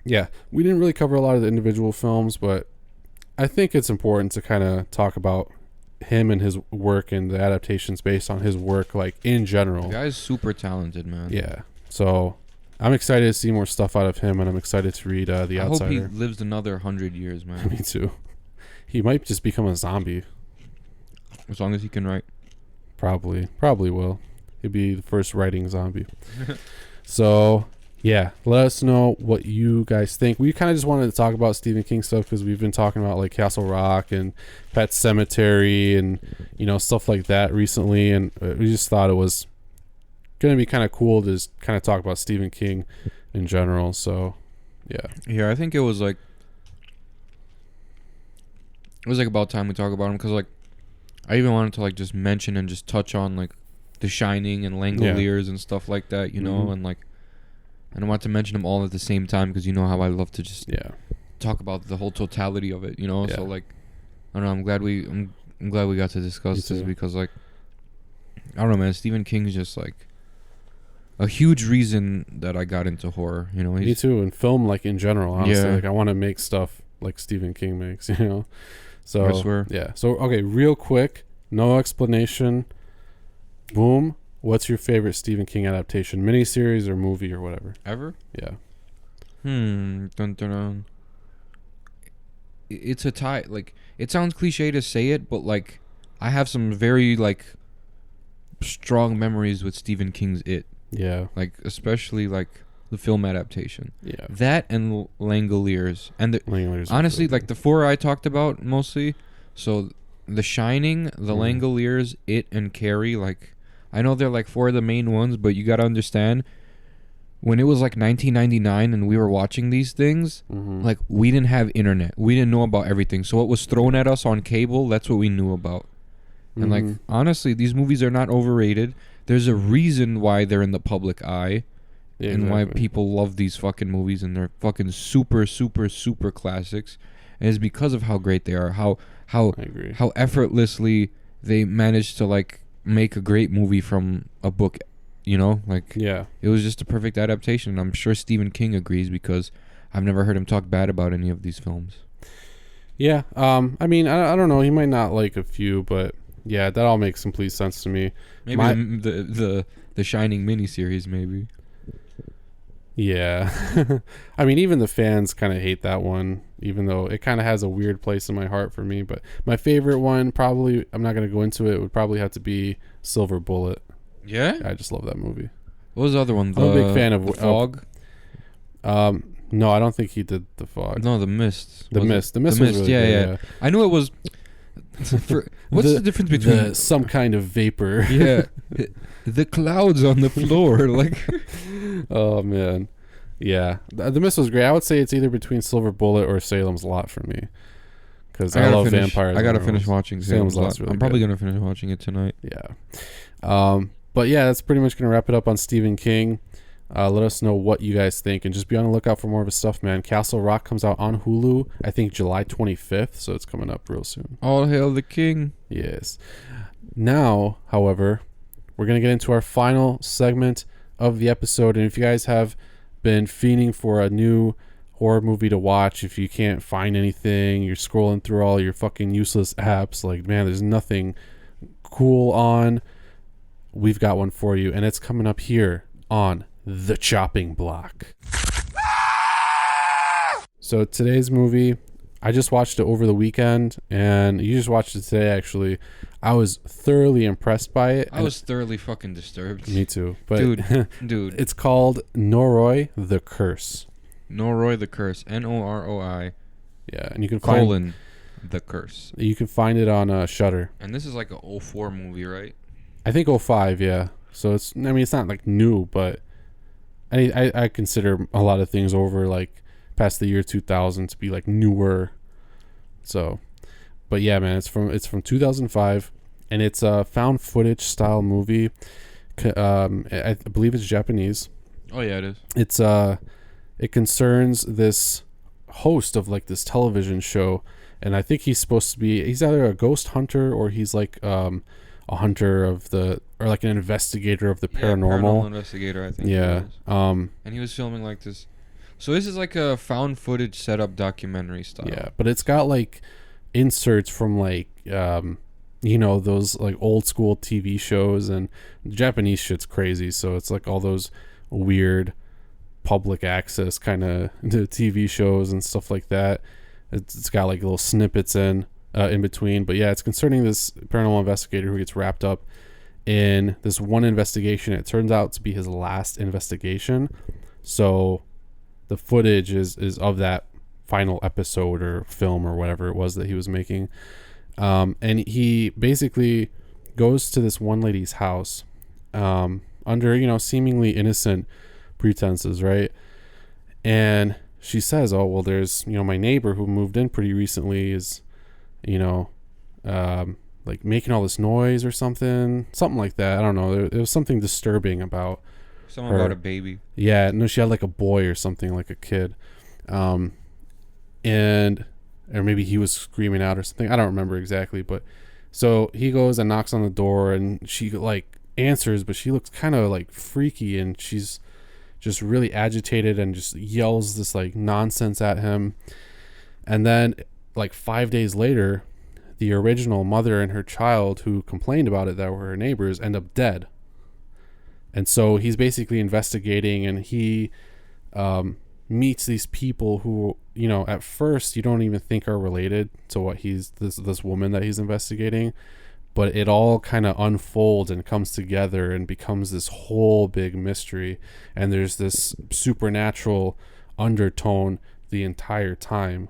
Speaker 2: yeah, we didn't really cover a lot of the individual films, but I think it's important to kind of talk about him and his work and the adaptations based on his work, like in general.
Speaker 3: The guy's super talented, man.
Speaker 2: Yeah, so I'm excited to see more stuff out of him, and I'm excited to read The Outsider.
Speaker 3: I hope he lives another 100 years, man.
Speaker 2: Me too. He might just become a zombie.
Speaker 3: As long as he can write.
Speaker 2: Probably will. He'd be the first writing zombie. So yeah, let us know what you guys think. We kind of just wanted to talk about Stephen King stuff because we've been talking about like Castle Rock and Pet Sematary and, you know, stuff like that recently, and we just thought it was gonna be kind of cool to just kind of talk about Stephen King in general. So yeah,
Speaker 3: I think it was like about time we talk about him, because like I even wanted to like just mention and just touch on like The Shining and Langoliers and stuff like that, you know, and like. And I want to mention them all at the same time because you know how I love to just talk about the whole totality of it, you know. So like, I don't know. I'm glad we got to discuss this because like, I don't know, man. Stephen King is just like a huge reason that I got into horror. You know,
Speaker 2: me too, and film like in general. Honestly, like I want to make stuff like Stephen King makes. You know, so
Speaker 3: I swear.
Speaker 2: Yeah. So okay, real quick, no explanation. Boom. What's your favorite Stephen King adaptation, miniseries or movie or whatever?
Speaker 3: Ever?
Speaker 2: Yeah.
Speaker 3: Dun, dun, dun. It's a tie. Like, it sounds cliche to say it, but like, I have some very like strong memories with Stephen King's It.
Speaker 2: Yeah.
Speaker 3: Like, especially like the film adaptation.
Speaker 2: Yeah.
Speaker 3: That and Langoliers. And
Speaker 2: Langoliers
Speaker 3: honestly, like the four I talked about mostly. So, The Shining, The Langoliers, It, and Carrie, like. I know they're like four of the main ones, but you gotta understand, when it was like 1999 and we were watching these things, like we didn't have internet. We didn't know about everything. So what was thrown at us on cable, that's what we knew about. And like, honestly, these movies are not overrated. There's a reason why they're in the public eye and why people love these fucking movies, and they're fucking super, super, super classics. And it's because of how great they are, how effortlessly they managed to like make a great movie from a book, you know, like it was just a perfect adaptation. I'm sure Stephen King agrees because I've never heard him talk bad about any of these films.
Speaker 2: I mean, I don't know, he might not like a few, but Yeah, that all makes complete sense to me.
Speaker 3: Maybe the Shining miniseries, maybe.
Speaker 2: Yeah. I mean, even the fans kind of hate that one, even though it kind of has a weird place in my heart for me. But my favorite one, probably, I'm not going to go into it, would probably have to be Silver Bullet.
Speaker 3: Yeah?
Speaker 2: I just love that movie.
Speaker 3: What was the other one?
Speaker 2: I'm a big fan of
Speaker 3: The Fog?
Speaker 2: No, I don't think he did The Fog.
Speaker 3: No, The Mist.
Speaker 2: The Mist. The Mist was really good, yeah.
Speaker 3: I knew it was... What's the difference between...
Speaker 2: some kind of vapor.
Speaker 3: Yeah. The clouds on the floor. Like...
Speaker 2: Oh, man. Yeah. The Mist was great. I would say it's either between Silver Bullet or Salem's Lot for me. Because I love vampires.
Speaker 3: I got to finish watching Salem's Lot.
Speaker 2: Really
Speaker 3: I'm probably going to finish watching it tonight.
Speaker 2: Yeah. But yeah, that's pretty much going to wrap it up on Stephen King. Let us know what you guys think, and just be on the lookout for more of his stuff, man. Castle Rock comes out on Hulu, I think July 25th, so it's coming up real soon.
Speaker 3: All hail the king.
Speaker 2: Yes. Now, however, we're going to get into our final segment of the episode, and if you guys have been fiending for a new horror movie to watch, if you can't find anything, you're scrolling through all your fucking useless apps, like, man, there's nothing cool on, we've got one for you, and it's coming up here on The Chopping Block. So today's movie, I just watched it over the weekend, and you just watched it today, actually. I was thoroughly impressed by it.
Speaker 3: I was thoroughly fucking disturbed.
Speaker 2: Me too. But
Speaker 3: dude.
Speaker 2: It's called Noroi the Curse.
Speaker 3: Noroi the Curse. Noroi.
Speaker 2: Yeah, and you can find...
Speaker 3: The Curse.
Speaker 2: You can find it on Shudder.
Speaker 3: And this is like a 04 movie, right?
Speaker 2: I think 05, yeah. So it's, I mean, it's not like new, but I consider a lot of things over like past the year 2000 to be like newer. So, but yeah, man, it's from 2005, and it's a found footage style movie. I believe it's Japanese.
Speaker 3: Oh yeah, it is.
Speaker 2: It concerns this host of like this television show, and I think he's either a ghost hunter or he's like a hunter or like an investigator of the paranormal.
Speaker 3: Paranormal investigator, I think.
Speaker 2: Yeah.
Speaker 3: And he was filming like this. So this is like a found footage setup documentary style.
Speaker 2: Yeah, but it's got like inserts from like those like old school TV shows, and Japanese shit's crazy, so it's like all those weird public access kind of TV shows and stuff like that. It's got like little snippets in between, but yeah, it's concerning this paranormal investigator who gets wrapped up in this one investigation. It turns out to be his last investigation, so the footage is of that final episode or film or whatever it was that he was making, and he basically goes to this one lady's house under seemingly innocent pretenses, right? And she says, oh well, there's my neighbor who moved in pretty recently is like making all this noise or something like that. I don't know. There was something disturbing about
Speaker 3: something about a baby.
Speaker 2: Yeah, no, she had like a boy or something, like a kid, or maybe he was screaming out or something. I don't remember exactly, but so he goes and knocks on the door, and she like answers, but she looks kind of like freaky, and she's just really agitated and just yells this like nonsense at him. And then like 5 days later, the original mother and her child who complained about it, that were her neighbors, end up dead. And so he's basically investigating, and he meets these people who, at first you don't even think are related to what this woman that he's investigating, but it all kind of unfolds and comes together and becomes this whole big mystery. And there's this supernatural undertone the entire time.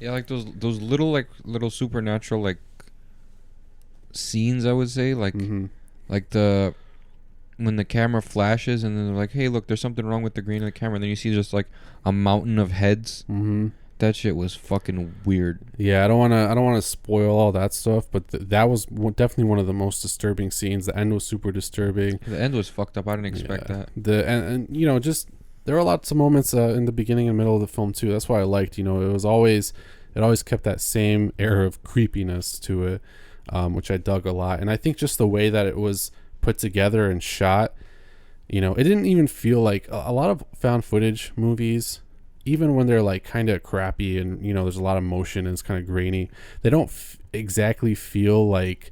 Speaker 3: Yeah, like those little supernatural like scenes, I would say, like like when the camera flashes and then they're like, hey, look, there's something wrong with the green of the camera, and then you see just like a mountain of heads. That shit was fucking weird.
Speaker 2: Yeah, I don't want to spoil all that stuff, but that was definitely one of the most disturbing scenes. The end was super disturbing.
Speaker 3: The end was fucked up. I didn't expect that.
Speaker 2: And just there were lots of moments in the beginning and middle of the film too. That's why I liked. It always kept that same air of creepiness to it, which I dug a lot. And I think just the way that it was put together and shot, it didn't even feel like a lot of found footage movies, even when they're like kind of crappy and there's a lot of motion and it's kind of grainy, they don't exactly feel like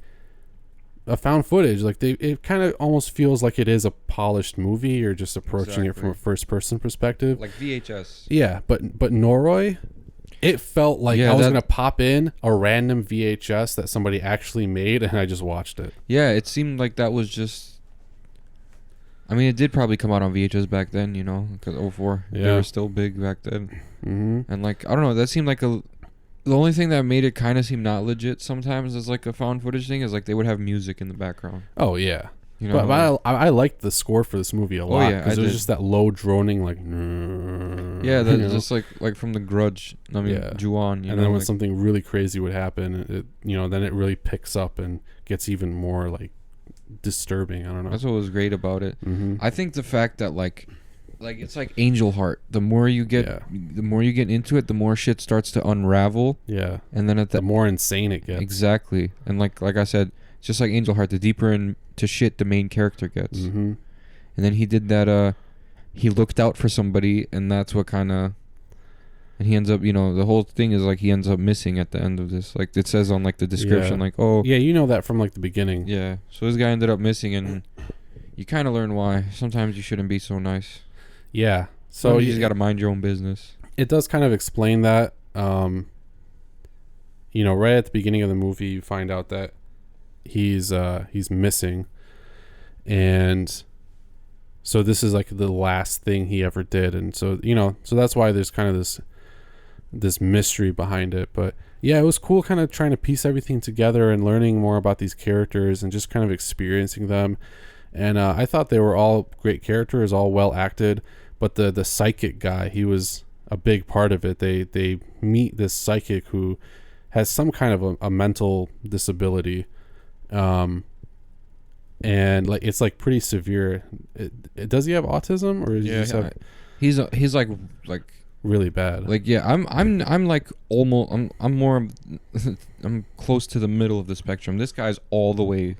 Speaker 2: a found footage. Like it kind of almost feels like it is a polished movie. You're just approaching it from a first person perspective,
Speaker 3: like VHS.
Speaker 2: Yeah, but Noroi, it felt like I was gonna pop in a random VHS that somebody actually made, and I just watched it.
Speaker 3: Yeah, it seemed like that was just. I mean, it did probably come out on VHS back then, you know, because 04. Yeah. They were still big back then.
Speaker 2: Mm-hmm.
Speaker 3: And, like, I don't know, that seemed like the only thing that made it kind of seem not legit sometimes as, like, a found footage thing is, like, they would have music in the background.
Speaker 2: Oh, yeah.
Speaker 3: You know,
Speaker 2: but I liked the score for this movie a lot.
Speaker 3: Yeah,
Speaker 2: because it was just that low droning, like...
Speaker 3: Yeah, that's just, like, from The Grudge. I mean, Ju-on.
Speaker 2: And then when something really crazy would happen, then it really picks up and gets even more, like, disturbing. I don't know.
Speaker 3: That's what was great about it.
Speaker 2: Mm-hmm.
Speaker 3: I think the fact that like it's like Angel Heart. The more you get into it, the more shit starts to unravel.
Speaker 2: Yeah.
Speaker 3: And then
Speaker 2: the more insane it gets.
Speaker 3: Exactly. And like I said, it's just like Angel Heart. The deeper into shit the main character gets.
Speaker 2: Mm-hmm.
Speaker 3: And then he did that. He looked out for somebody, and that's what kind of. And he ends up, you know, the whole thing is like he ends up missing at the end of this. Like it says on like the description, like, oh.
Speaker 2: Yeah, you know that from like the beginning.
Speaker 3: Yeah. So this guy ended up missing, and you kind of learn why. Sometimes you shouldn't be so nice.
Speaker 2: Yeah. So
Speaker 3: you just got to mind your own business.
Speaker 2: It does kind of explain that. You know, right at the beginning of the movie, you find out that he's missing. And so this is like the last thing he ever did. And so, you know, so that's why there's kind of this mystery behind it. But yeah, it was cool kind of trying to piece everything together and learning more about these characters and just kind of experiencing them. And I thought they were all great characters, all well acted, but the psychic guy, he was a big part of it. They meet this psychic who has some kind of a mental disability, and like it's like pretty severe. Does he have autism, or is he just have,
Speaker 3: he's like
Speaker 2: really bad?
Speaker 3: Like I'm like almost I'm more I'm close to the middle of the spectrum. This guy's all the way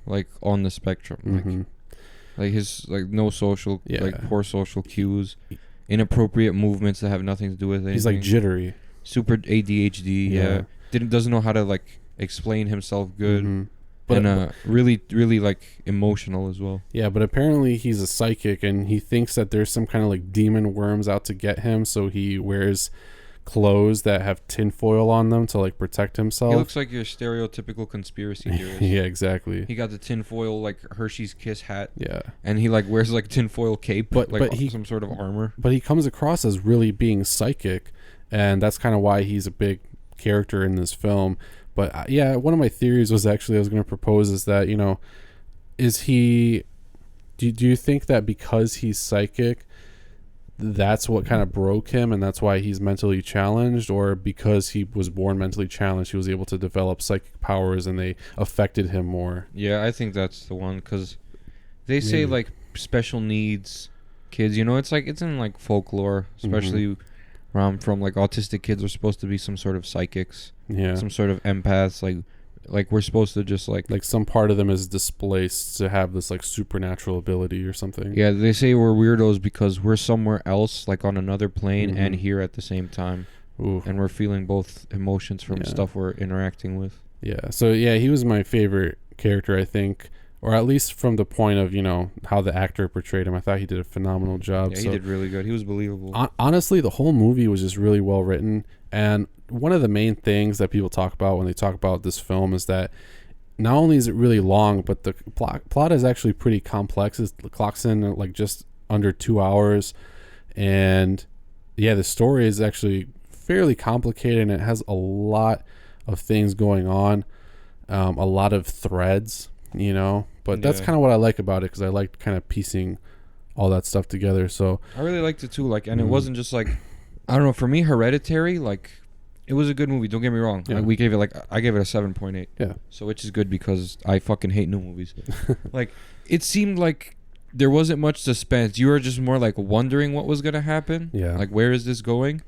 Speaker 3: like on the spectrum.
Speaker 2: Mm-hmm.
Speaker 3: Like his like no social like poor social cues, inappropriate movements that have nothing to do with anything.
Speaker 2: He's like jittery,
Speaker 3: super ADHD. Doesn't know how to like explain himself good.
Speaker 2: Mm-hmm. But
Speaker 3: really like emotional as well.
Speaker 2: Yeah, but apparently he's a psychic, and he thinks that there's some kind of like demon worms out to get him, so he wears clothes that have tinfoil on them to like protect himself.
Speaker 3: He looks like your stereotypical conspiracy theorist.
Speaker 2: Yeah, exactly.
Speaker 3: He got the tinfoil like Hershey's Kiss hat.
Speaker 2: Yeah. And
Speaker 3: he like wears like tinfoil cape, but he, some sort of armor.
Speaker 2: But he comes across as really being psychic, and that's kind of why he's a big character in this film. But yeah, one of my theories was actually I was going to propose is that, you know, is he... Do you think that because he's psychic, that's what kind of broke him and that's why he's mentally challenged? Or because he was born mentally challenged, he was able to develop psychic powers and they affected him more?
Speaker 3: Yeah, I think that's the one, because they say like special needs kids, you know, it's like it's in like folklore, especially where I'm from, like autistic kids are supposed to be some sort of psychics.
Speaker 2: Yeah.
Speaker 3: Some sort of empaths, like we're supposed to just like
Speaker 2: some part of them is displaced to have this like supernatural ability or something.
Speaker 3: Yeah, they say we're weirdos because we're somewhere else, like on another plane and here at the same time.
Speaker 2: Ooh.
Speaker 3: And we're feeling both emotions from stuff we're interacting with.
Speaker 2: Yeah. So yeah, he was my favorite character, I think, or at least from the point of, you know, how the actor portrayed him. I thought he did a phenomenal job.
Speaker 3: Yeah, he did really good. He was believable.
Speaker 2: Honestly, the whole movie was just really well written. And one of the main things that people talk about when they talk about this film is that not only is it really long, but the plot is actually pretty complex. It clocks in at like just under 2 hours. And yeah, the story is actually fairly complicated and it has a lot of things going on, a lot of threads, you know. But that's kind of what I like about it, because I like kind of piecing all that stuff together. So
Speaker 3: I really liked it too. Like, and it wasn't just like, I don't know. For me, Hereditary, like, it was a good movie. Don't get me wrong.
Speaker 2: Yeah.
Speaker 3: Like, I gave it a 7.8.
Speaker 2: Yeah.
Speaker 3: So which is good because I fucking hate new movies. Like, it seemed like there wasn't much suspense. You were just more like wondering what was gonna happen.
Speaker 2: Yeah.
Speaker 3: Like, where is this going?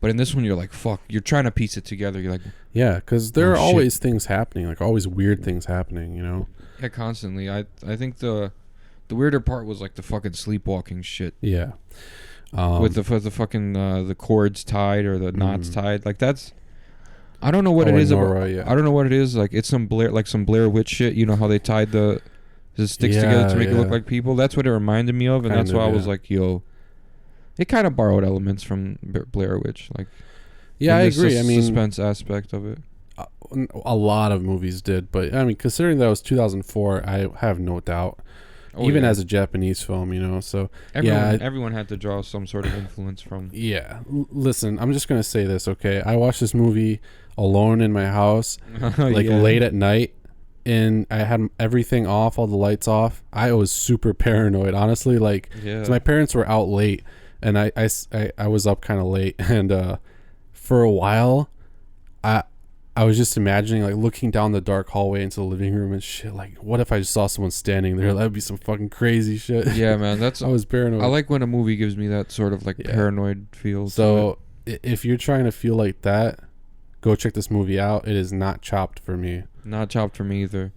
Speaker 3: But in this one, you're like, fuck. You're trying to piece it together. You're like,
Speaker 2: yeah, because there are always things happening, like always weird things happening, you know.
Speaker 3: Yeah, constantly. I think the weirder part was like the fucking sleepwalking shit.
Speaker 2: Yeah.
Speaker 3: With the fucking the cords tied or the knots tied, like that's I don't know what it is.
Speaker 2: Norway, yeah.
Speaker 3: I don't know what it is. Like it's some Blair Witch shit. You know how they tied the sticks together to make it look like people. That's what it reminded me of, and that's why I was like, yo. It kind of borrowed elements from Blair Witch, like.
Speaker 2: Yeah, I agree. I mean,
Speaker 3: suspense aspect of it.
Speaker 2: A lot of movies did, but I mean, considering that was 2004, I have no doubt. Even as a Japanese film, you know. So
Speaker 3: everyone had to draw some sort of influence from.
Speaker 2: Yeah, listen, I'm just gonna say this, okay? I watched this movie alone in my house, late at night, and I had everything off, all the lights off. I was super paranoid, honestly. Like, 'cause my parents were out late, and I was up kind of late, and for a while, I was just imagining, like, looking down the dark hallway into the living room and shit. Like, what if I just saw someone standing there? That'd be some fucking crazy shit.
Speaker 3: Yeah, man.
Speaker 2: I was paranoid.
Speaker 3: I like when a movie gives me that sort of, like, paranoid feel.
Speaker 2: So, if you're trying to feel like that, go check this movie out. It is not chopped for me. Not
Speaker 3: chopped for me either.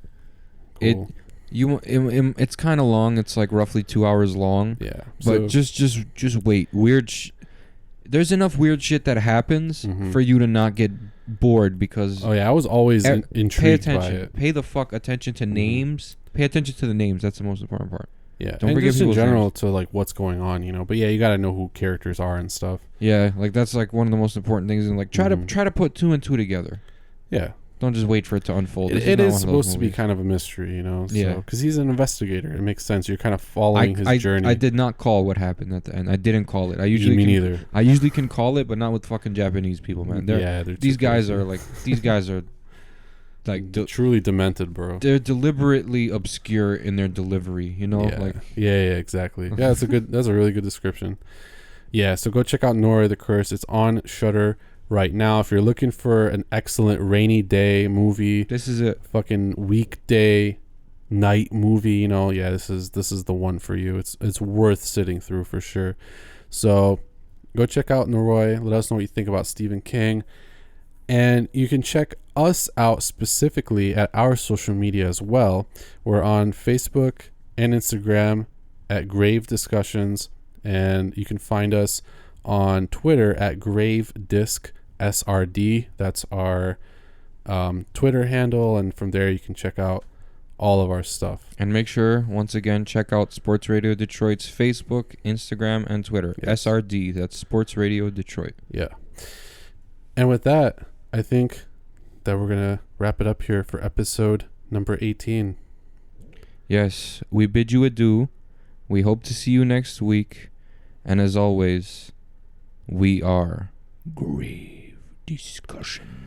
Speaker 2: Cool.
Speaker 3: It's kind of long. It's, like, roughly 2 hours long.
Speaker 2: Yeah.
Speaker 3: But just wait. There's enough weird shit that happens for you to not get bored because...
Speaker 2: Oh, yeah. I was always intrigued by it.
Speaker 3: Pay the fuck attention to names. Pay attention to the names. That's the most important part.
Speaker 2: Yeah. Don't forget in general names. To, like, what's going on, you know. But, yeah, you got to know who characters are and stuff.
Speaker 3: Yeah. Like, that's, like, one of the most important things. And, like, try to put two and two together.
Speaker 2: Yeah.
Speaker 3: Don't just wait for it to unfold.
Speaker 2: It is supposed to be kind of a mystery, you know? So, yeah. Because he's an investigator. It makes sense. You're kind of following his journey.
Speaker 3: I did not call what happened at the end. I didn't call it.
Speaker 2: Me neither.
Speaker 3: I usually can call it, but not with fucking Japanese people, man. These guys are like
Speaker 2: truly demented, bro.
Speaker 3: They're deliberately obscure in their delivery, you know?
Speaker 2: Yeah, exactly. Yeah, that's a really good description. Yeah, so go check out Norway the Curse. It's on Shudder right now. If you're looking for an excellent rainy day movie,
Speaker 3: this is it.
Speaker 2: Fucking weekday night movie, you know. Yeah, this is the one for you. It's worth sitting through for sure. So go check out Norway. Let us know what you think about Stephen King, and you can check us out specifically at our social media as well. We're on Facebook and Instagram at Grave Discussions, and you can find us on Twitter at GraveDisc SRD. That's our Twitter handle, and from there you can check out all of our stuff.
Speaker 3: And make sure, once again, check out Sports Radio Detroit's Facebook, Instagram, and Twitter. Yes. SRD, that's Sports Radio Detroit.
Speaker 2: Yeah. And with that, I think that we're going to wrap it up here for episode number 18.
Speaker 3: Yes, we bid you adieu. We hope to see you next week. And as always, we are Grave Discussion.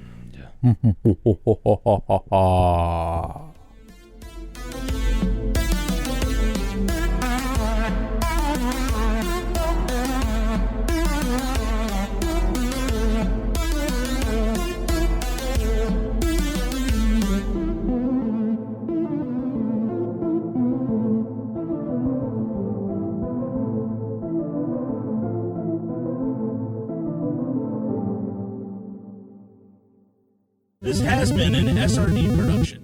Speaker 1: This has been an SRD production.